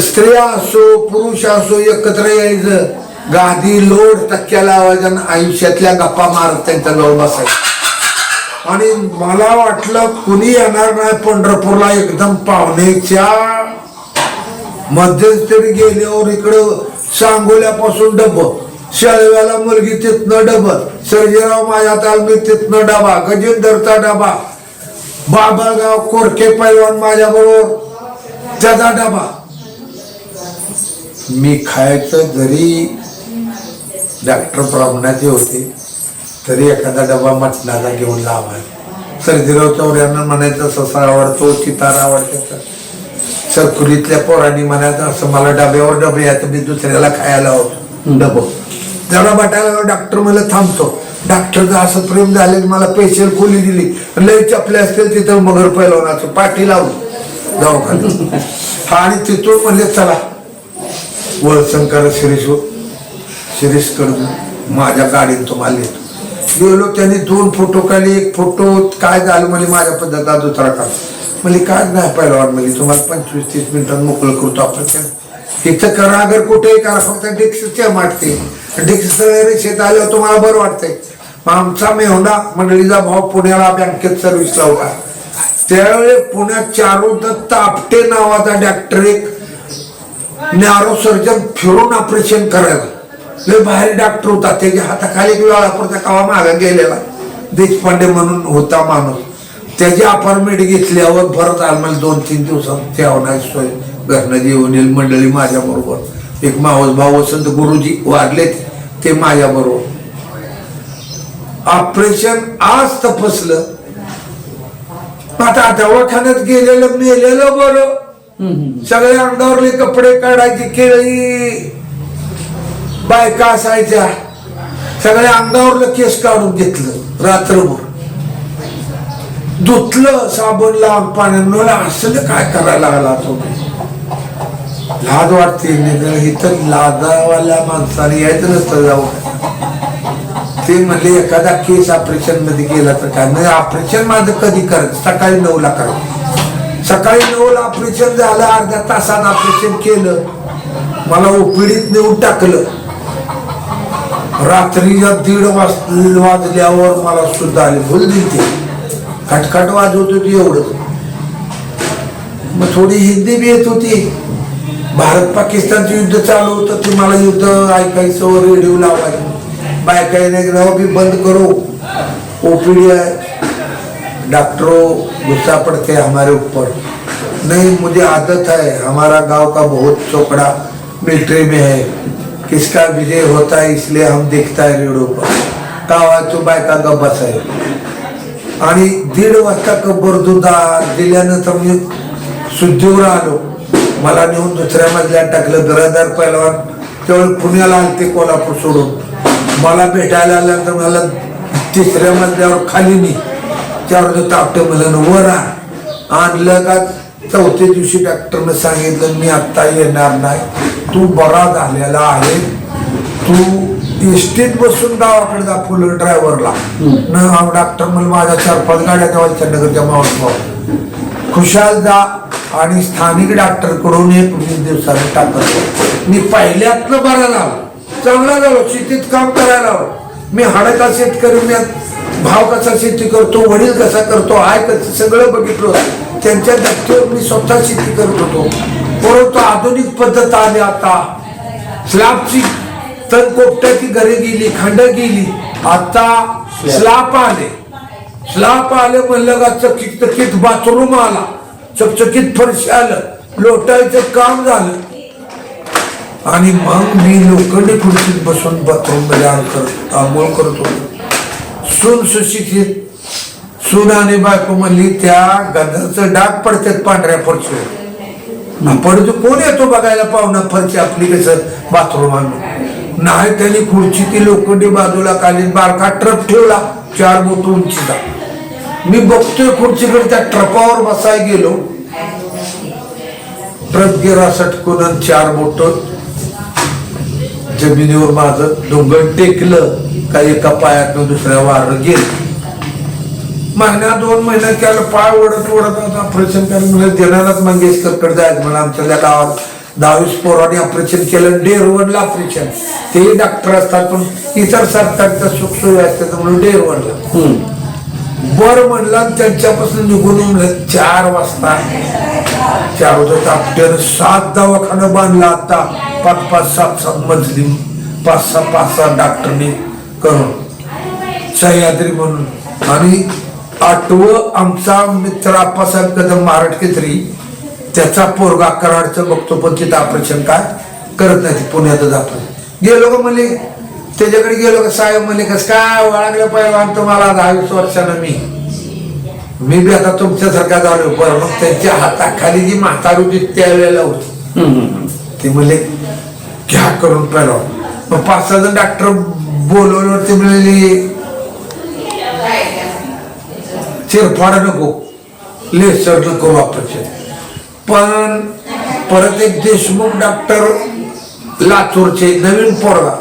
स्त्रिया असो पुरुष असो एकत्र यायचं. गादी लोड टक्क्या लावायचं, आयुष्यातल्या गप्पा मारत त्यांच्या जवळ बसायचं. आणि मला वाटलं कुणी येणार नाही पंढरपूरला. एकदम पाहुणेच्या मध्यंतरी गेल्यावर इकडं सांगोल्यापासून डबं, शेळव्याला मुलगी तिथनं डबल, सर्जेराव माझ्या तालमीत तिथनं डबा, गजेंदरचा डबा, बाबागाव कोरके पैलवान माझ्या बरोबर त्याचा डबा. मी खायचं जरी डॉक्टर ब्राह्मणाचे होते तरी एखादा डबा मटणाचा घेऊन लावायचा. सर्जेराव चौऱ्यांना म्हणायचं ससा आवडतो, चितार आवडते. सरकुलीतल्या पोरांनी म्हणायचं असं मला डब्यावर डबे याचं मी दुसऱ्याला खायला होतो डबं. जरा बटायला डॉक्टर मला थांबतो. डॉक्टरचं असं प्रेम झालं की मला स्पेशल खोली दिली, लय चपले असतील तिथं मगर पैलवानाचं पाठी लावून दवाखान्यात. हा आणि तिथून म्हणले चला वळसंकर शिरीष कडून माझ्या गाडीत तुम्हाला येतो. गेलो, त्यांनी 2 फोटो काढले. एक फोटो काय झालं म्हणजे माझ्या पद्धतीचा दुसरा काढ म्हणजे काय नाही पैलवान म्हणजे तुम्हाला 25-30 मिनिटात मोकळं करतो आपण. इथं करा अगर कुठेही करा, फक्त डिक्सच्या माटते. डिक्स रेषेत आल्यावर तुम्हाला बरं वाटतंय. आमचा मेहुणा मंडळीचा भाऊ पुण्याला बँकेत सर्व्हिसला होता. त्यावेळी पुण्यात चारुदत्त आपटे नावाचा डॉक्टर एक नॅरो सर्जन फिरून ऑपरेशन करायला लय बाहेर डॉक्टर होता. त्याच्या हाताखाली एक वेळापूरचा कावा मागा गेलेला देशपांडे म्हणून होता माणूस. त्याची अपार्टमेंट घेतल्यावर परत आलं मला 2-3 दिवसात जेवणाची सोय घरनं जेवण येईल. मंडळी माझ्या बरोबर, एक मावस भाऊ वसंत गुरुजी वारले ते माझ्या बरोबर. ऑपरेशन आज तपासलं. आता दवाखान्यात गेलेलं मेलेलं बरं. सगळे अंगावरले कपडे काढायचे, केळी बायका असायच्या, सगळ्या अंगावरलं केस काढून घेतलं, रात्रभर धुतलं साबण लावून पाण्यात. मला असं काय करायला लागला तो. लाज वाटते. इथं लाजावाल्या माणसाने यायचं नसतं जाऊ. ते म्हणले एखादा केस ऑपरेशन मध्ये गेला तर काय नाही. ऑपरेशन माझं कधी करायचं, सकाळी 9ला करायचं. सकाळी 9ला ऑपरेशन झालं, अर्ध्या तासात ऑपरेशन केलं. मला ओपीडीत नेऊन टाकलं. रात्रीच्या 1:30 वाजल्यावर मला सुद्धा आली. भूल दिली, खटखट वाजवत होती एवढं. मग थोडी हिंदी बी येत होती. भारत पाकिस्तानचं युद्ध चालू होतं, ते मला युद्ध ऐकायचं, रेडिओ लावायचं. बायका नाही भी बंद करो, ओपीडी है, डॉक्टरों गुस्सा पड़ते हैं हमारे ऊपर. नहीं, मुझे आदत है, हमारा गांव का बहुत चौकड़ा मिलिट्री में है, किसका विजय होता है इसलिए हम देखता है रेडियो पर. गावात तो बायका गप्पच आहे. आणि 1:30 वाजता कबरदुदा दिल्यानंतर मी शुद्धीवर आलो. मला नेऊन दुसऱ्या मजल्यात टाकलं. घरदार पैलवान त्यावेळी पुण्याला आलते कोल्हापूर सोडून. मला भेटायला आल्यानंतर मला 3ऱ्या मजल्यावर खाली नाही, त्यावर तापटे मला वर आणलं का. 4थ्या दिवशी डॉक्टरनं सांगितलं मी आत्ता येणार नाही, तू बरा झालेला आहे, तू एसटीत बसून गावाकडे जा फुल ड्रायव्हरला. डॉक्टर मला माझ्या 4-5 गाड्या तेव्हा नगरच्या मावळ खुशाल जा आणि स्थानिक डॉक्टर कडून 1-20 दिवसाने टाकत. मी पहिल्यातलं बरा झालो, चांगला झालो, शेतीत काम करायला लावलं. मी हाडाचा शेतकरी, मी भाव कसा शेती करतो, वडील कसा करतो, आय कसं सगळं बघितलं. त्यांच्या धक्क्यावर मी स्वतः शेती करत होतो. परंतु आधुनिक पद्धत आली. आता स्लॅबची तण कोपट्याची घरे गेली, खंड गेली, आता स्लॅब आले. स्लॅब आले म्हणलं का चकचकीत बाथरूम आला, चकचकीत फरशी आलं, लोटायचं काम झालं. आणि मग मी लोखंडी खुर्चीत बसून बाथरूम मध्ये आंघोळ करत होतो. सून सुशिक्षित सून आणि बायको म्हणली त्या गंधाचं डाग पडतात पांढऱ्या फरशीवर. पडतो कोण येतो बघायला पाहुणा फरशी आपली कसं बाथरूम आणून नाही. त्यांनी खुर्ची ती लोखंडी बाजूला काढली, बारका ट्रप ठेवला 4 बोट उंचीचा. मी बघतोय खुर्चीकडे, त्या ट्रपावर बसाय गेलो. ट्रप गेला सटकून 4 बोट जमिनीवर माझं डोंगर टेकलं का एका पायातनं दुसऱ्या वार गेलं. 1-2 महिन्यात त्याला पाय ओढत ऑपरेशन करायला म्हणजे देणारच मंगेशकरकडे जायचं मला. आमच्या त्या गावात 22 पोरांनी ऑपरेशन केलं. डेरवनला ऑपरेशन, ते डॉक्टर असतात पण इतर सरकारच्या सुखसोयी असतात म्हणून डेरवनला बरं म्हणलं. त्यांच्यापासून निघून 4 वाजता त्यावर आपल्याला 7 दवाखाना बांधला आता 5-5, 7-7 मजली 5-6 डॉक्टरने करून सह्याद्री म्हणून. आणि 8वं आमचा मित्र आप्पासाहेब कदम महाराष्ट्री त्याचा पोरगा कराडचं बघतो पण तिथं ऑपरेशन काय करत नाही पुण्यातच आपण गेलो का म्हणले त्याच्याकडे गेलो का साहेब म्हणले कस काय वळगलं पाहिजे तुम्हाला 10-20 वर्षानं मी बी आता तुमच्यासारखा झालो बरं. मग त्यांच्या हाताखाली जी म्हातारी होती त्यावेळेला होती ते म्हणले घ्या करून पहिला. मग 5-6 जण डॉक्टर बोलवल्यावर ते म्हणले चिरफाड नको लेसर नको ऑपरेशन. पण परत एक देशमुख डॉक्टर लातूरचे नवीन पोरगा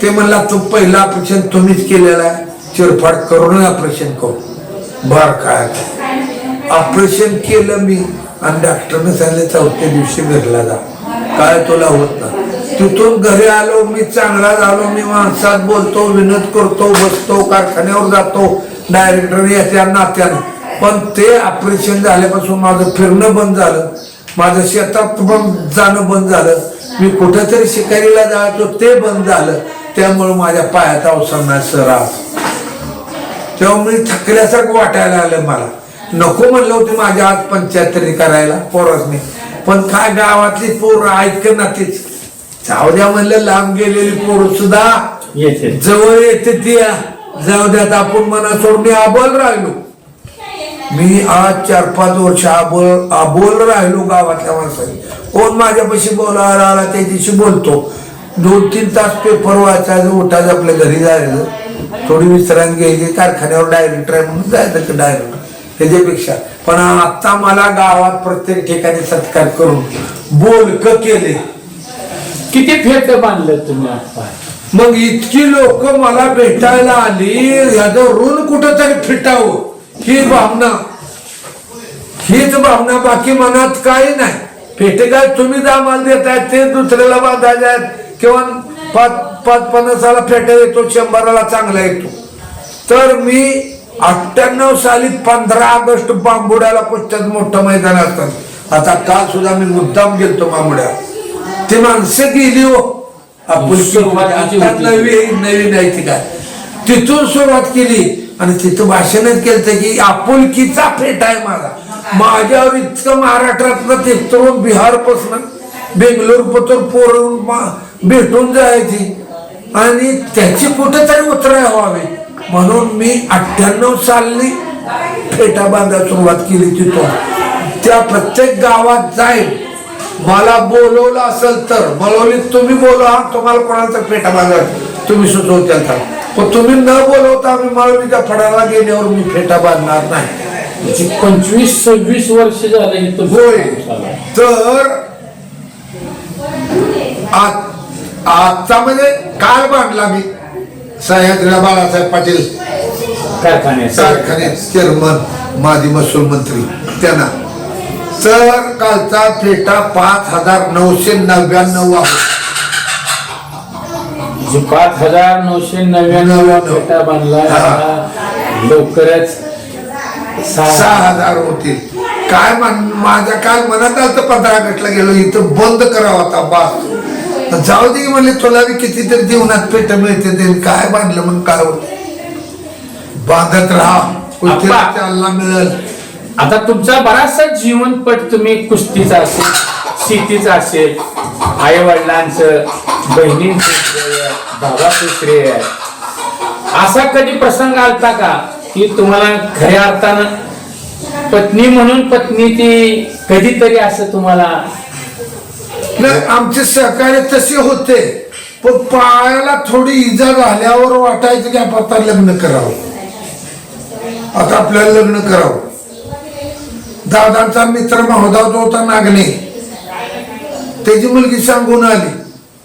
ते म्हणला तू पहिलं ऑपरेशन तुम्हीच केलेलं आहे चिरफाड करून ऑपरेशन करू. बर काय ऑपरेशन केलं मी आणि डॉक्टरने सांगितलं 4थ्या दिवशी घरला जा काय तुला होत ना. तिथून घरी आलो मी चांगला झालो. मी माणसात बोलतो विनोद करतो बसतो कारखान्यावर जातो डायरेक्टर याच्या नात्यानं. पण ते ऑपरेशन झाल्यापासून माझं फिरणं बंद झालं माझं शेतात पण जाणं बंद झालं मी कुठेतरी शिकारीला जायचो ते बंद झालं. त्यामुळे माझ्या पायात अवसर नाही सर. तेव्हा मी थकल्यासारखं वाटायला आलं मला. नको म्हणलं होतं माझ्या आज पंचायतरी करायला पोरासने पण काय गावातली पोरं ऐक ना तीच जाऊ द्या म्हणलं. लांब गेलेली पोरं सुद्धा जवळ येते ती जाऊ द्यात आपण मना सोडून मी आबोल राहिलो. मी आज 4-5 वर्ष आबोल राहिलो गावातल्या माणसाने. कोण माझ्यापाशी बोलायला आला त्याच्याशी बोलतो 2-3 तास पेपर वाचायचं उठायचं आपल्या घरी जायचं थोडी विश्रांती घ्यायची कारखान्यावर डायरेक्टर आहे म्हणून जायचं की डायरेक्टर ह्याच्यापेक्षा. पण आता मला गावात प्रत्येक ठिकाणी सत्कार करून बोलक केले. किती फेट बांधलं तुम्ही आता? मग इतकी लोक मला भेटायला आली याचं ऋण कुठंतरी फिटावं हीच भावना बाकी मनात काही नाही. फेटे काय तुम्ही दामाल देताय ते दुसऱ्याला बांधायचे आहेत किंवा 5-50 फेटा येतो 100 चांगला येतो. तर मी 98 साली 15 ऑगस्ट बांबुड्याला कुस्त्यात मोठं मैदान असतात. आता काल सुद्धा मी मुद्दाम गेलतो बांबुड्या. ती माणसं गेली हो नवीन आहे ती काय तिथून सुरुवात केली आणि तिथं भाषणच केलं की आपुलकीचा फेटा आहे माझ्यावर इतकं महाराष्ट्रातलं तिथून बिहार पासून बेंगलोर पासून पोरून भेटून जायची आणि त्याची कुठेतरी उतराय व्हावी म्हणून मी 98 साली फेटा बांधायला सुरुवात केली. तिथून त्या प्रत्येक गावात जाईल मला बोलवलं असेल तर बोलवली तुम्ही बोलवा तुम्हाला कोणाला तर फेटा बांधायचा तुम्ही सुचवताल तर पण तुम्ही न बोलवता आम्ही माळवीच्या फडाला गेल्यावर मी फेटा बांधणार नाही. 25-26 वर्ष झाले होय. तर आजचा म्हणजे काल बांधला मी सह्याद्रीला बाळासाहेब पाटील कारखान्यात चेअरमन माजी महसूल मंत्री त्यांना. तर कालचा फेटा 5,999 आहे. 5,999 फेटा बांधला. लवकरच 6,000 होतील. काय माझ्या काल मनात आलं तर 15 ऑगस्टला गेलो इथं बंद करावा आता बास जाऊ दे म्हणले तुला बी कितीतरी जीवनात पेट मिळते ते काय बांधलं म्हणून काय होत बांधत राहा चालना मिळेल. आता तुमचा बराचसा जीवनपट तुम्ही कुस्तीचा असेल शेतीचा असेल आई वडिलांचं बहिणींचं श्रेय भावाचं श्रेय असा कधी प्रसंग आलता का की तुम्हाला खऱ्या अर्थानं पत्नी म्हणून पत्नी ती कधीतरी असं तुम्हाला नाही आमचे सहकार्य तसे होते पण पायाला थोडी इजा झाल्यावर वाटायचं की आपण आता लग्न करावं आता आपल्याला लग्न करावं. दादांचा मित्र महोदय जो होता नागणे त्याची मुलगी सांगून आली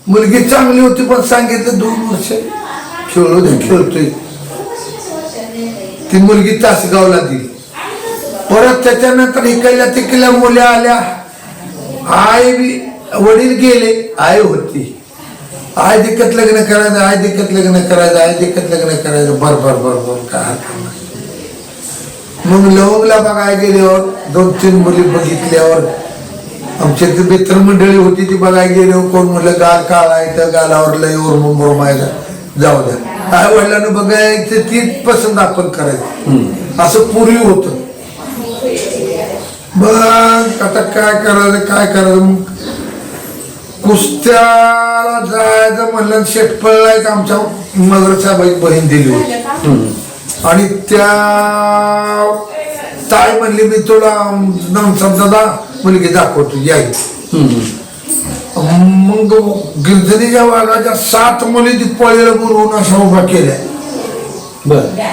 मुलगी चांगली होती पण सांगितलं 2 वर्ष खेळतोय ती मुलगी तासगावला दिली. परत त्याच्यानंतर इकडल्या तिकडल्या मुली आल्या आई वडील गेले आई होती आई दिक्कत लग्न करायचं आई दिक्कत लग्न करायचं आई दिक्कत लग्न करायचं बर काय मग लवंगला बघायला गेल्यावर 2-3 मुली बघितल्यावर आमच्या इथे मित्रमंडळी होती ती बघायला गेले, कोण म्हणलं गाल काळा येतं, गालावर लय उरमायचा, जाऊ द्या. आई वडिलांना बघायचं तीच पसंत आपण करायचं, असं पूर्वी होतं. मग आता काय करायचं मग कुस्त्याला जायचं म्हणलं, शेटपळला एक आमच्या मगरच्या बहीण दिली होती आणि त्या ताई म्हणली मी तुला दादा मुलगी दाखवतो याई. मग गिरजनीच्या वाघाच्या 7 मुली ती पळीला बोलवून अशा उभा केल्या.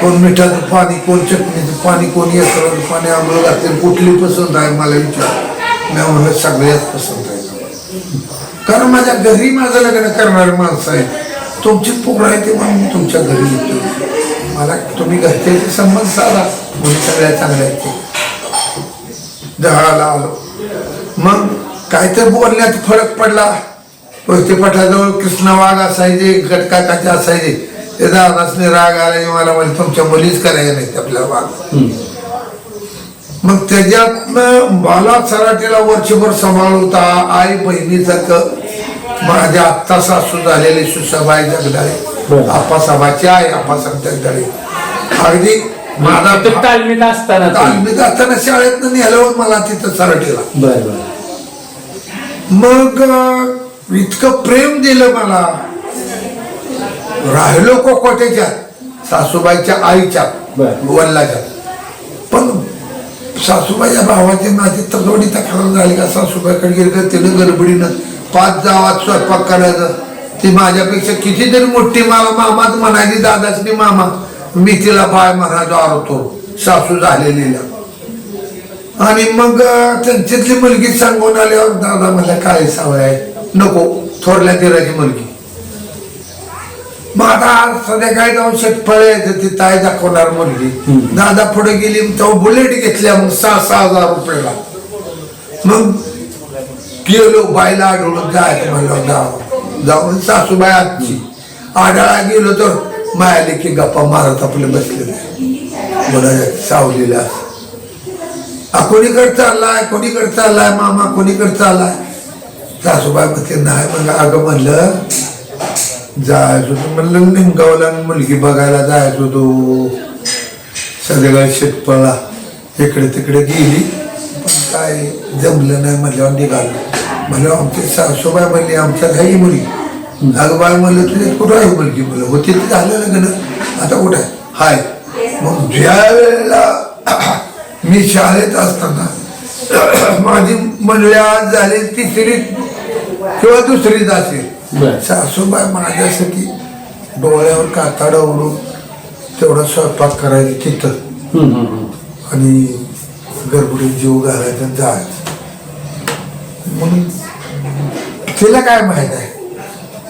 कोण मिठाचं पाणी, कोण चटणीचं पाणी, कोण येसराचं पाणी आंघोळ घातले, कुठली पसंत आहे मला विचार. मी म्हणलं सगळ्यात पसंत आहे, कारण माझ्या घरी माझं लग्न करणारी माणसं आहे, तुमची पोरं आहे ते म्हणून मी तुमच्या घरी येतो, मला तुम्ही घरच्याचे संबंध साधा म्हणून सगळ्या चांगल्या आहेत. जहाळाला आलो. मग काहीतरी बोलण्यात फरक पडला. पैसे पठाजवळ कृष्ण वाघ असायचे, गटकाकाचे असायचे. ते दादासने राग आला, मला म्हणजे तुमच्या मुलीच करायला नाही आपल्या वाघ. मग त्याच्यातनं मला सराटीला वर्षभर सांभाळ होता. आई बहिणीसारखं माझ्या आत्ता सासू झालेले सुशाबाई जगदाळे, आप्पासाहेबाची आई आप्पासाहेब जगदाळे, अगदी माझा तालमीत असताना शाळेतनं नेलं मला तिथं सराटीला. मग इतकं प्रेम दिलं मला. राहिलो कोकोट्याच्यात, सासूबाईच्या आईच्या वडिलाच्या. पण सासूबाईच्या भावाची माझी तडजोडी तक्रार झाली का सासूबाईकडे गेली का तिनं गडबडीनं 5 गावात स्वयंपाक करायचं. ती माझ्यापेक्षा कितीतरी मोठी, मला मामाच म्हणायची, दादाच नाही मामा, मी तिला बाय म्हणायचो आरतो सासू झालेलीला. आणि मग त्यांच्यातली मुलगी सांगून आल्यावर दादा मला काय सवय आहे, नको, थोरल्या दिराची मुलगी. मग आता संध्याकाळी जाऊन शेतफळ यायचं, ती ताई दाखवणार मुलगी. दादा पुढे गेली, तेव्हा बुलेट घेतल्या मग 6,000 रुपयाला. मग गेलो, बाईला आढळून जायचं म्हणलं, जाऊन सासूबाई आजची आढळा गेलो तर मायाले की गप्पा मारत आपले बसलेले बरं सावलीला. कोणीकडे चाललाय, कोणीकडे चाललाय मामा, कोणीकडे चाललाय. सासूबाई म्हणते नाही. मग अगं म्हणलं जायचं होतं, म्हणलं निमगावला मुलगी बघायला जायचं होतो. संध्याकाळी शेतपळला इकडे तिकडे गेली, पण काय जमलं नाही म्हणल्यावर निघालो. म्हणलं आमची सासूबाई म्हणली आमच्यात आहे मुलगी. अगं बाय म्हणलं तुझ्या कुठं आहे मुलगी, म्हणलं होती ते झालं लग्न, आता कुठं आहे, हाय. मग ज्या वेळेला मी शाळेत असताना माझी मंडळी आज झाली 3री किंवा 2रीत असेल. सासूबाई माझ्यासाठी डोळ्यावर कातडा ओढून तेवढा स्वयंपाक करायची तिथं आणि गडबडीत जीव घालायचा जायचं. म्हणून तिला काय माहित आहे,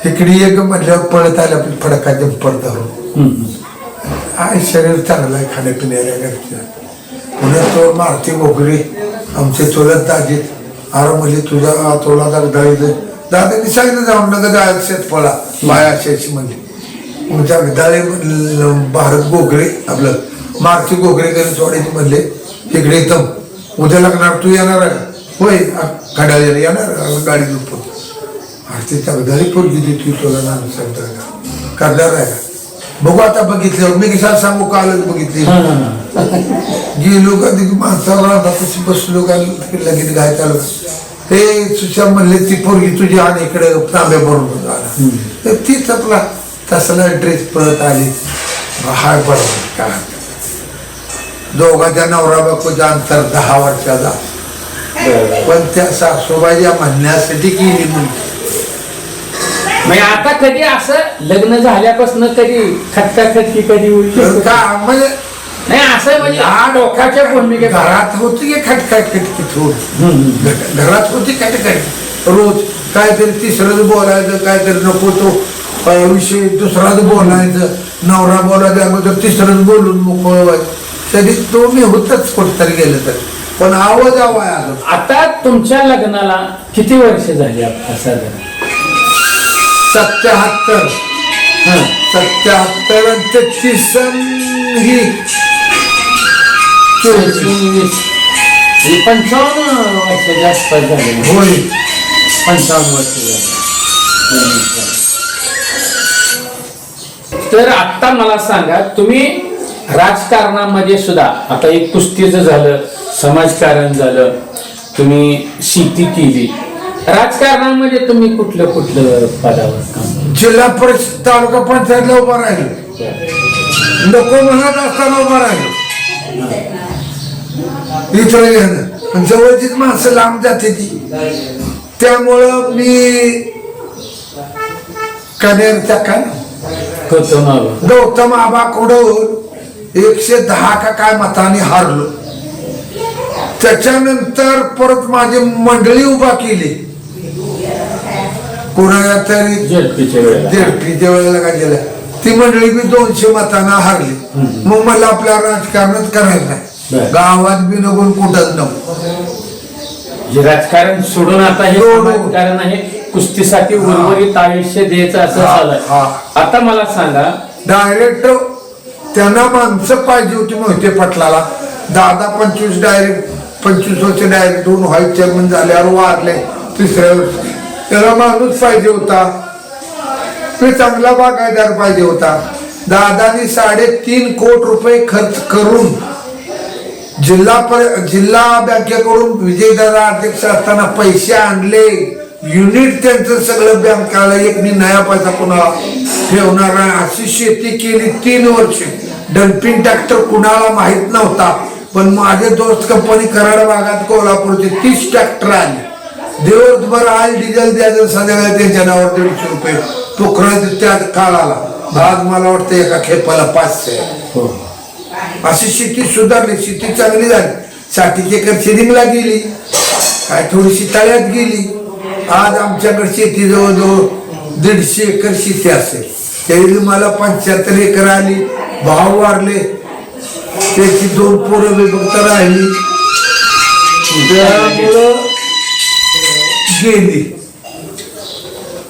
इकडे एक म्हटल्यावर पळत आलं आपली फडका जंपर धरून. आहे शरीर चांगलं आहे, खाण्यापिण्याला घरच्या. पुण्यात तो मारती मोगरी आमचे चुलत दाजीत, अरे म्हणजे तुझ्या तोला जगदाळीचं दादांनी सांगितलं जाऊन नका जायचं शेतफळा बाया शेची म्हणजे. मग जगदाळे भारत गोगरे आपलं मारती गोगरे कधी सोडायची म्हणले, इकडे येतं उद्या लागणार, तू येणार आहे होय, गाड्याला येणार गाडी झोपून. ते जगदाळी पोरगी देते तुला नाम सांगता करणार आहे का, बघू आता बघितल्यावर. मी कशाला सांगू, कालच बघितली. गेलो का ती माणसाला तशी बसलो का लगेच गाय चालू. हे सुशा म्हणले ती पोरगी तुझी आणि इकडे तांब्या बरोबर आला तर तीच आपला तसला ड्रेस पळत आली. हाय बरोबर काय दोघांच्या नवरा बायकोच्या अंतर 10 वर्षाचा. पण त्या सासूबाईच्या म्हणण्यासाठी गेली मुलगी. म्हणजे आता कधी असं लग्न झाल्यापासून कधी खटकाखटकी कधी होईल का म्हणजे नाही, असं म्हणजे डोक्याच्या भूमिकेत घरात होती की खटखट होत, घरात होती खटखट रोज काहीतरी तिसरंच बोलायचं, काहीतरी नको तो विषय दुसराच बोलायचं, नवरा बोलायचं अगोदर तिसरंच बोलून मोकळं व्हायचं. तरी तो मी होतच कुठतरी गेलं तर, पण आवाज आलो. आता तुमच्या लग्नाला किती वर्ष झाली आता साधारण? 77 आणि 33 ही 24 55 वर्षाच्या आसपास झाले. होय 55 वर्ष झाले. तर आता मला सांगा, तुम्ही राजकारणामध्ये सुद्धा आता एक कुस्तीचं झालं, समाजकारण झालं, तुम्ही शेती केली, राजकारणामध्ये तुम्ही कुठलं कुठलं पदावर काम? जिल्हा परिषद तालुका पंचायतला उभा राहिलो, नको म्हणत असताना उभा राहिलो. इथं घेणं जवळचीच माणसं लांब जाते ती, त्यामुळं मी कनेरच्या काय गौतम आबाकडून 110 का काय मताने हारलो. त्याच्यानंतर परत माझी मंडळी उभा केली, कोणाला तरी जेडपीच्या वेळेला का गेल्या, ती मंडळी बी 200 मतांना हारली. मग मला आपल्या राजकारणात करायचं नाही, गावात बी नको कुठंच नको. राजकारण सोडून आता हे समाजकारण आहे, कुस्तीसाठी उर्वरित आयुष्य द्यायचं असं झालंय. आता मला सांगा, डायरेक्ट त्यांना माणसं पाहिजे होती मोहिते पाटलाला. दादा 25 वर्ष डायरेक्ट होऊन व्हाईस चेअरमन झाल्यावर वारले 3ऱ्या वर्षी. त्याला माणूस पाहिजे होता, ते चांगला बागायतदार पाहिजे होता. दादानी 3.5 कोटी रुपये खर्च करून जिल्हा बँकेकडून विजयदादा अध्यक्ष असताना पैसे आणले, युनिट त्यांचं सगळं बँकाला एक नया पैसा कुणाला ठेवणार आहे अशी शेती केली. 3 वर्ष डम्पिंग ट्रॅक्टर कुणाला माहित नव्हता, पण माझे दोस्त कंपनी कराड भागात कोल्हापूरचे 30 ट्रॅक्टर आले. दिवसभर ऑइल डिझेल द्यायचं, संध्याकाळी त्यांच्या नावावर 150 रुपये पोखरात त्या काळाला. आज मला वाटतं एका खेपाला 500. अशी शेती सुधारली, शेती चांगली झाली. 60 एकर शेडिंगला गेली, काय थोडीशी तळ्यात गेली. आज आमच्याकडे शेती जवळजवळ 150 एकर शेती असेल. त्यावेळी मला 75 एकर आली. भाव वाढले, त्याची 2 पोरं विभक्त राहिली, त्यामुळं गेली.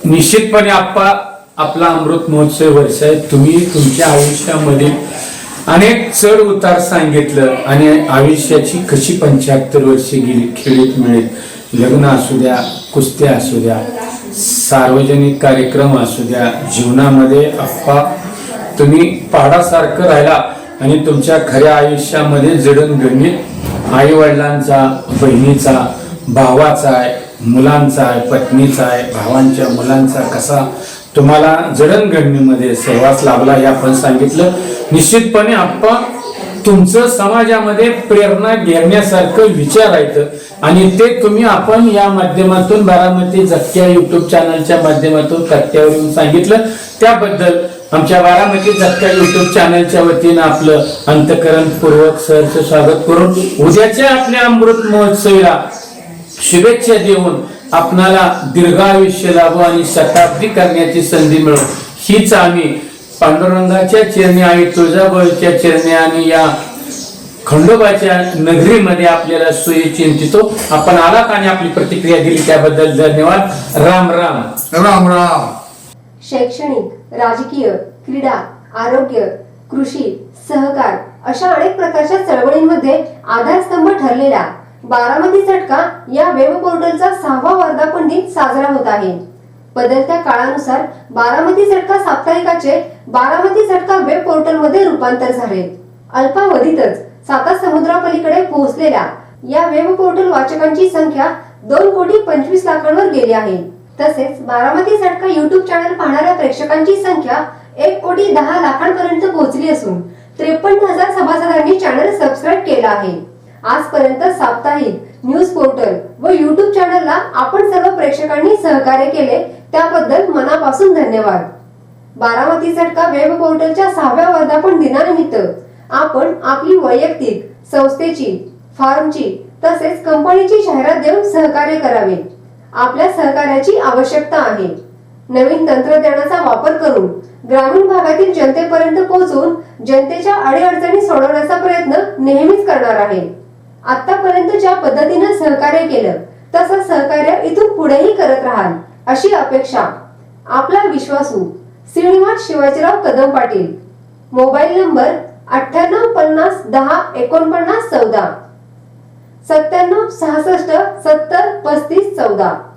निश्चितपणे आपला अमृत महोत्सव वर्ष आहे. तुम्ही तुमच्या आयुष्यामध्ये अनेक चढ उतार सांगितलं आणि आयुष्याची कशी 75 वर्षे गेली, खेळीत मिळेल, लग्न असू द्या, कुस्त्या असू द्या, सार्वजनिक कार्यक्रम असू द्या, जीवनामध्ये तुम्ही पहाडासारखं राहिला आणि तुमच्या खऱ्या आयुष्यामध्ये जडणघडणीत आई वडिलांचा, बहिणीचा, भावाचा आहे, मुलांचा आहे, पत्नीचा आहे, भावांच्या मुलांचा कसा तुम्हाला जडणघडणीमध्ये सहवास लाभला हे आपण सांगितलं. निश्चितपणे तुमचं समाजामध्ये प्रेरणा घेण्यासारखं विचार आहेत आणि ते तुम्ही आपण या माध्यमातून बारामती झटक्या युट्यूब चॅनलच्या माध्यमातून तथ्यावर येऊन सांगितलं. त्याबद्दल आमच्या बारामती झटक्या युट्यूब चॅनलच्या वतीनं आपलं अंतःकरणपूर्वक सहर्ष स्वागत करून उद्याच्या आपल्या अमृत महोत्सवाला शुभेच्छा देऊन आपणाला दीर्घायुष्य लाभो आणि शताब्दी करण्याची संधी मिळो हीच आम्ही पांडुरंगाच्या चरणी आणि तुळजाभवानीच्या चरणी आणि या खंडोबाच्या नगरीमध्ये आपल्याला सुचिंतितो. आपण आलात आणि आपली प्रतिक्रिया दिली त्याबद्दल धन्यवाद. राम राम. राम राम. शैक्षणिक, राजकीय, क्रीडा, आरोग्य, कृषी, सहकार अशा अनेक प्रकारच्या चळवळींमध्ये आधारस्तंभ ठरलेला बारामती झटका या वेब पोर्टलचा 6वा वर्धापन दिन साजरा होत आहे. बदलत्या काळानुसार बारामती झटका साप्ताहिकाचे बारामती झटका वेब पोर्टल मध्ये रूपांतर झाले. अल्पावधीतच 7 समुद्रापलीकडे पोहोचलेल्या या वेब पोर्टल वाचकांची संख्या 2,25,00,000 गेली आहे. तसेच बारामती झटका युट्यूब चॅनल पाहणाऱ्या प्रेक्षकांची संख्या 1,10,00,000 पर्यंत पोहोचली असून 53,000 सभासदांनी चॅनल सबस्क्राईब केला आहे. आजपर्यंत साप्ताहिक न्यूज पोर्टल व युट्यूब चॅनलला आपण सर्व प्रेक्षकांनी सहकार्य केले त्याबद्दल मनापासून धन्यवाद. बारामती झटका वेब पोर्टलच्या 6व्या वर्धापन दिनानिमित्त आपण आपली वैयक्तिक, संस्थेची, फार्मची तसेच कंपनीची जाहिरात देऊन सहकार्य करावे. आपल्या सहकार्याची आवश्यकता आहे. नवीन तंत्रज्ञानाचा वापर करून ग्रामीण भागातील जनतेपर्यंत पोहोचून जनतेच्या अडीअडचणी सोडवण्याचा प्रयत्न नेहमीच करणार आहे. आतापर्यंत ज्या पद्धतीने सहकार्य केलं तसं सहकार्य इथून पुढेही करत राहाल अशी अपेक्षा. आपला विश्वासू श्रीनिवास शिवाजीराव कदम पाटील. Mobile number 98 50 10 49 14. 97 66 70 35 14.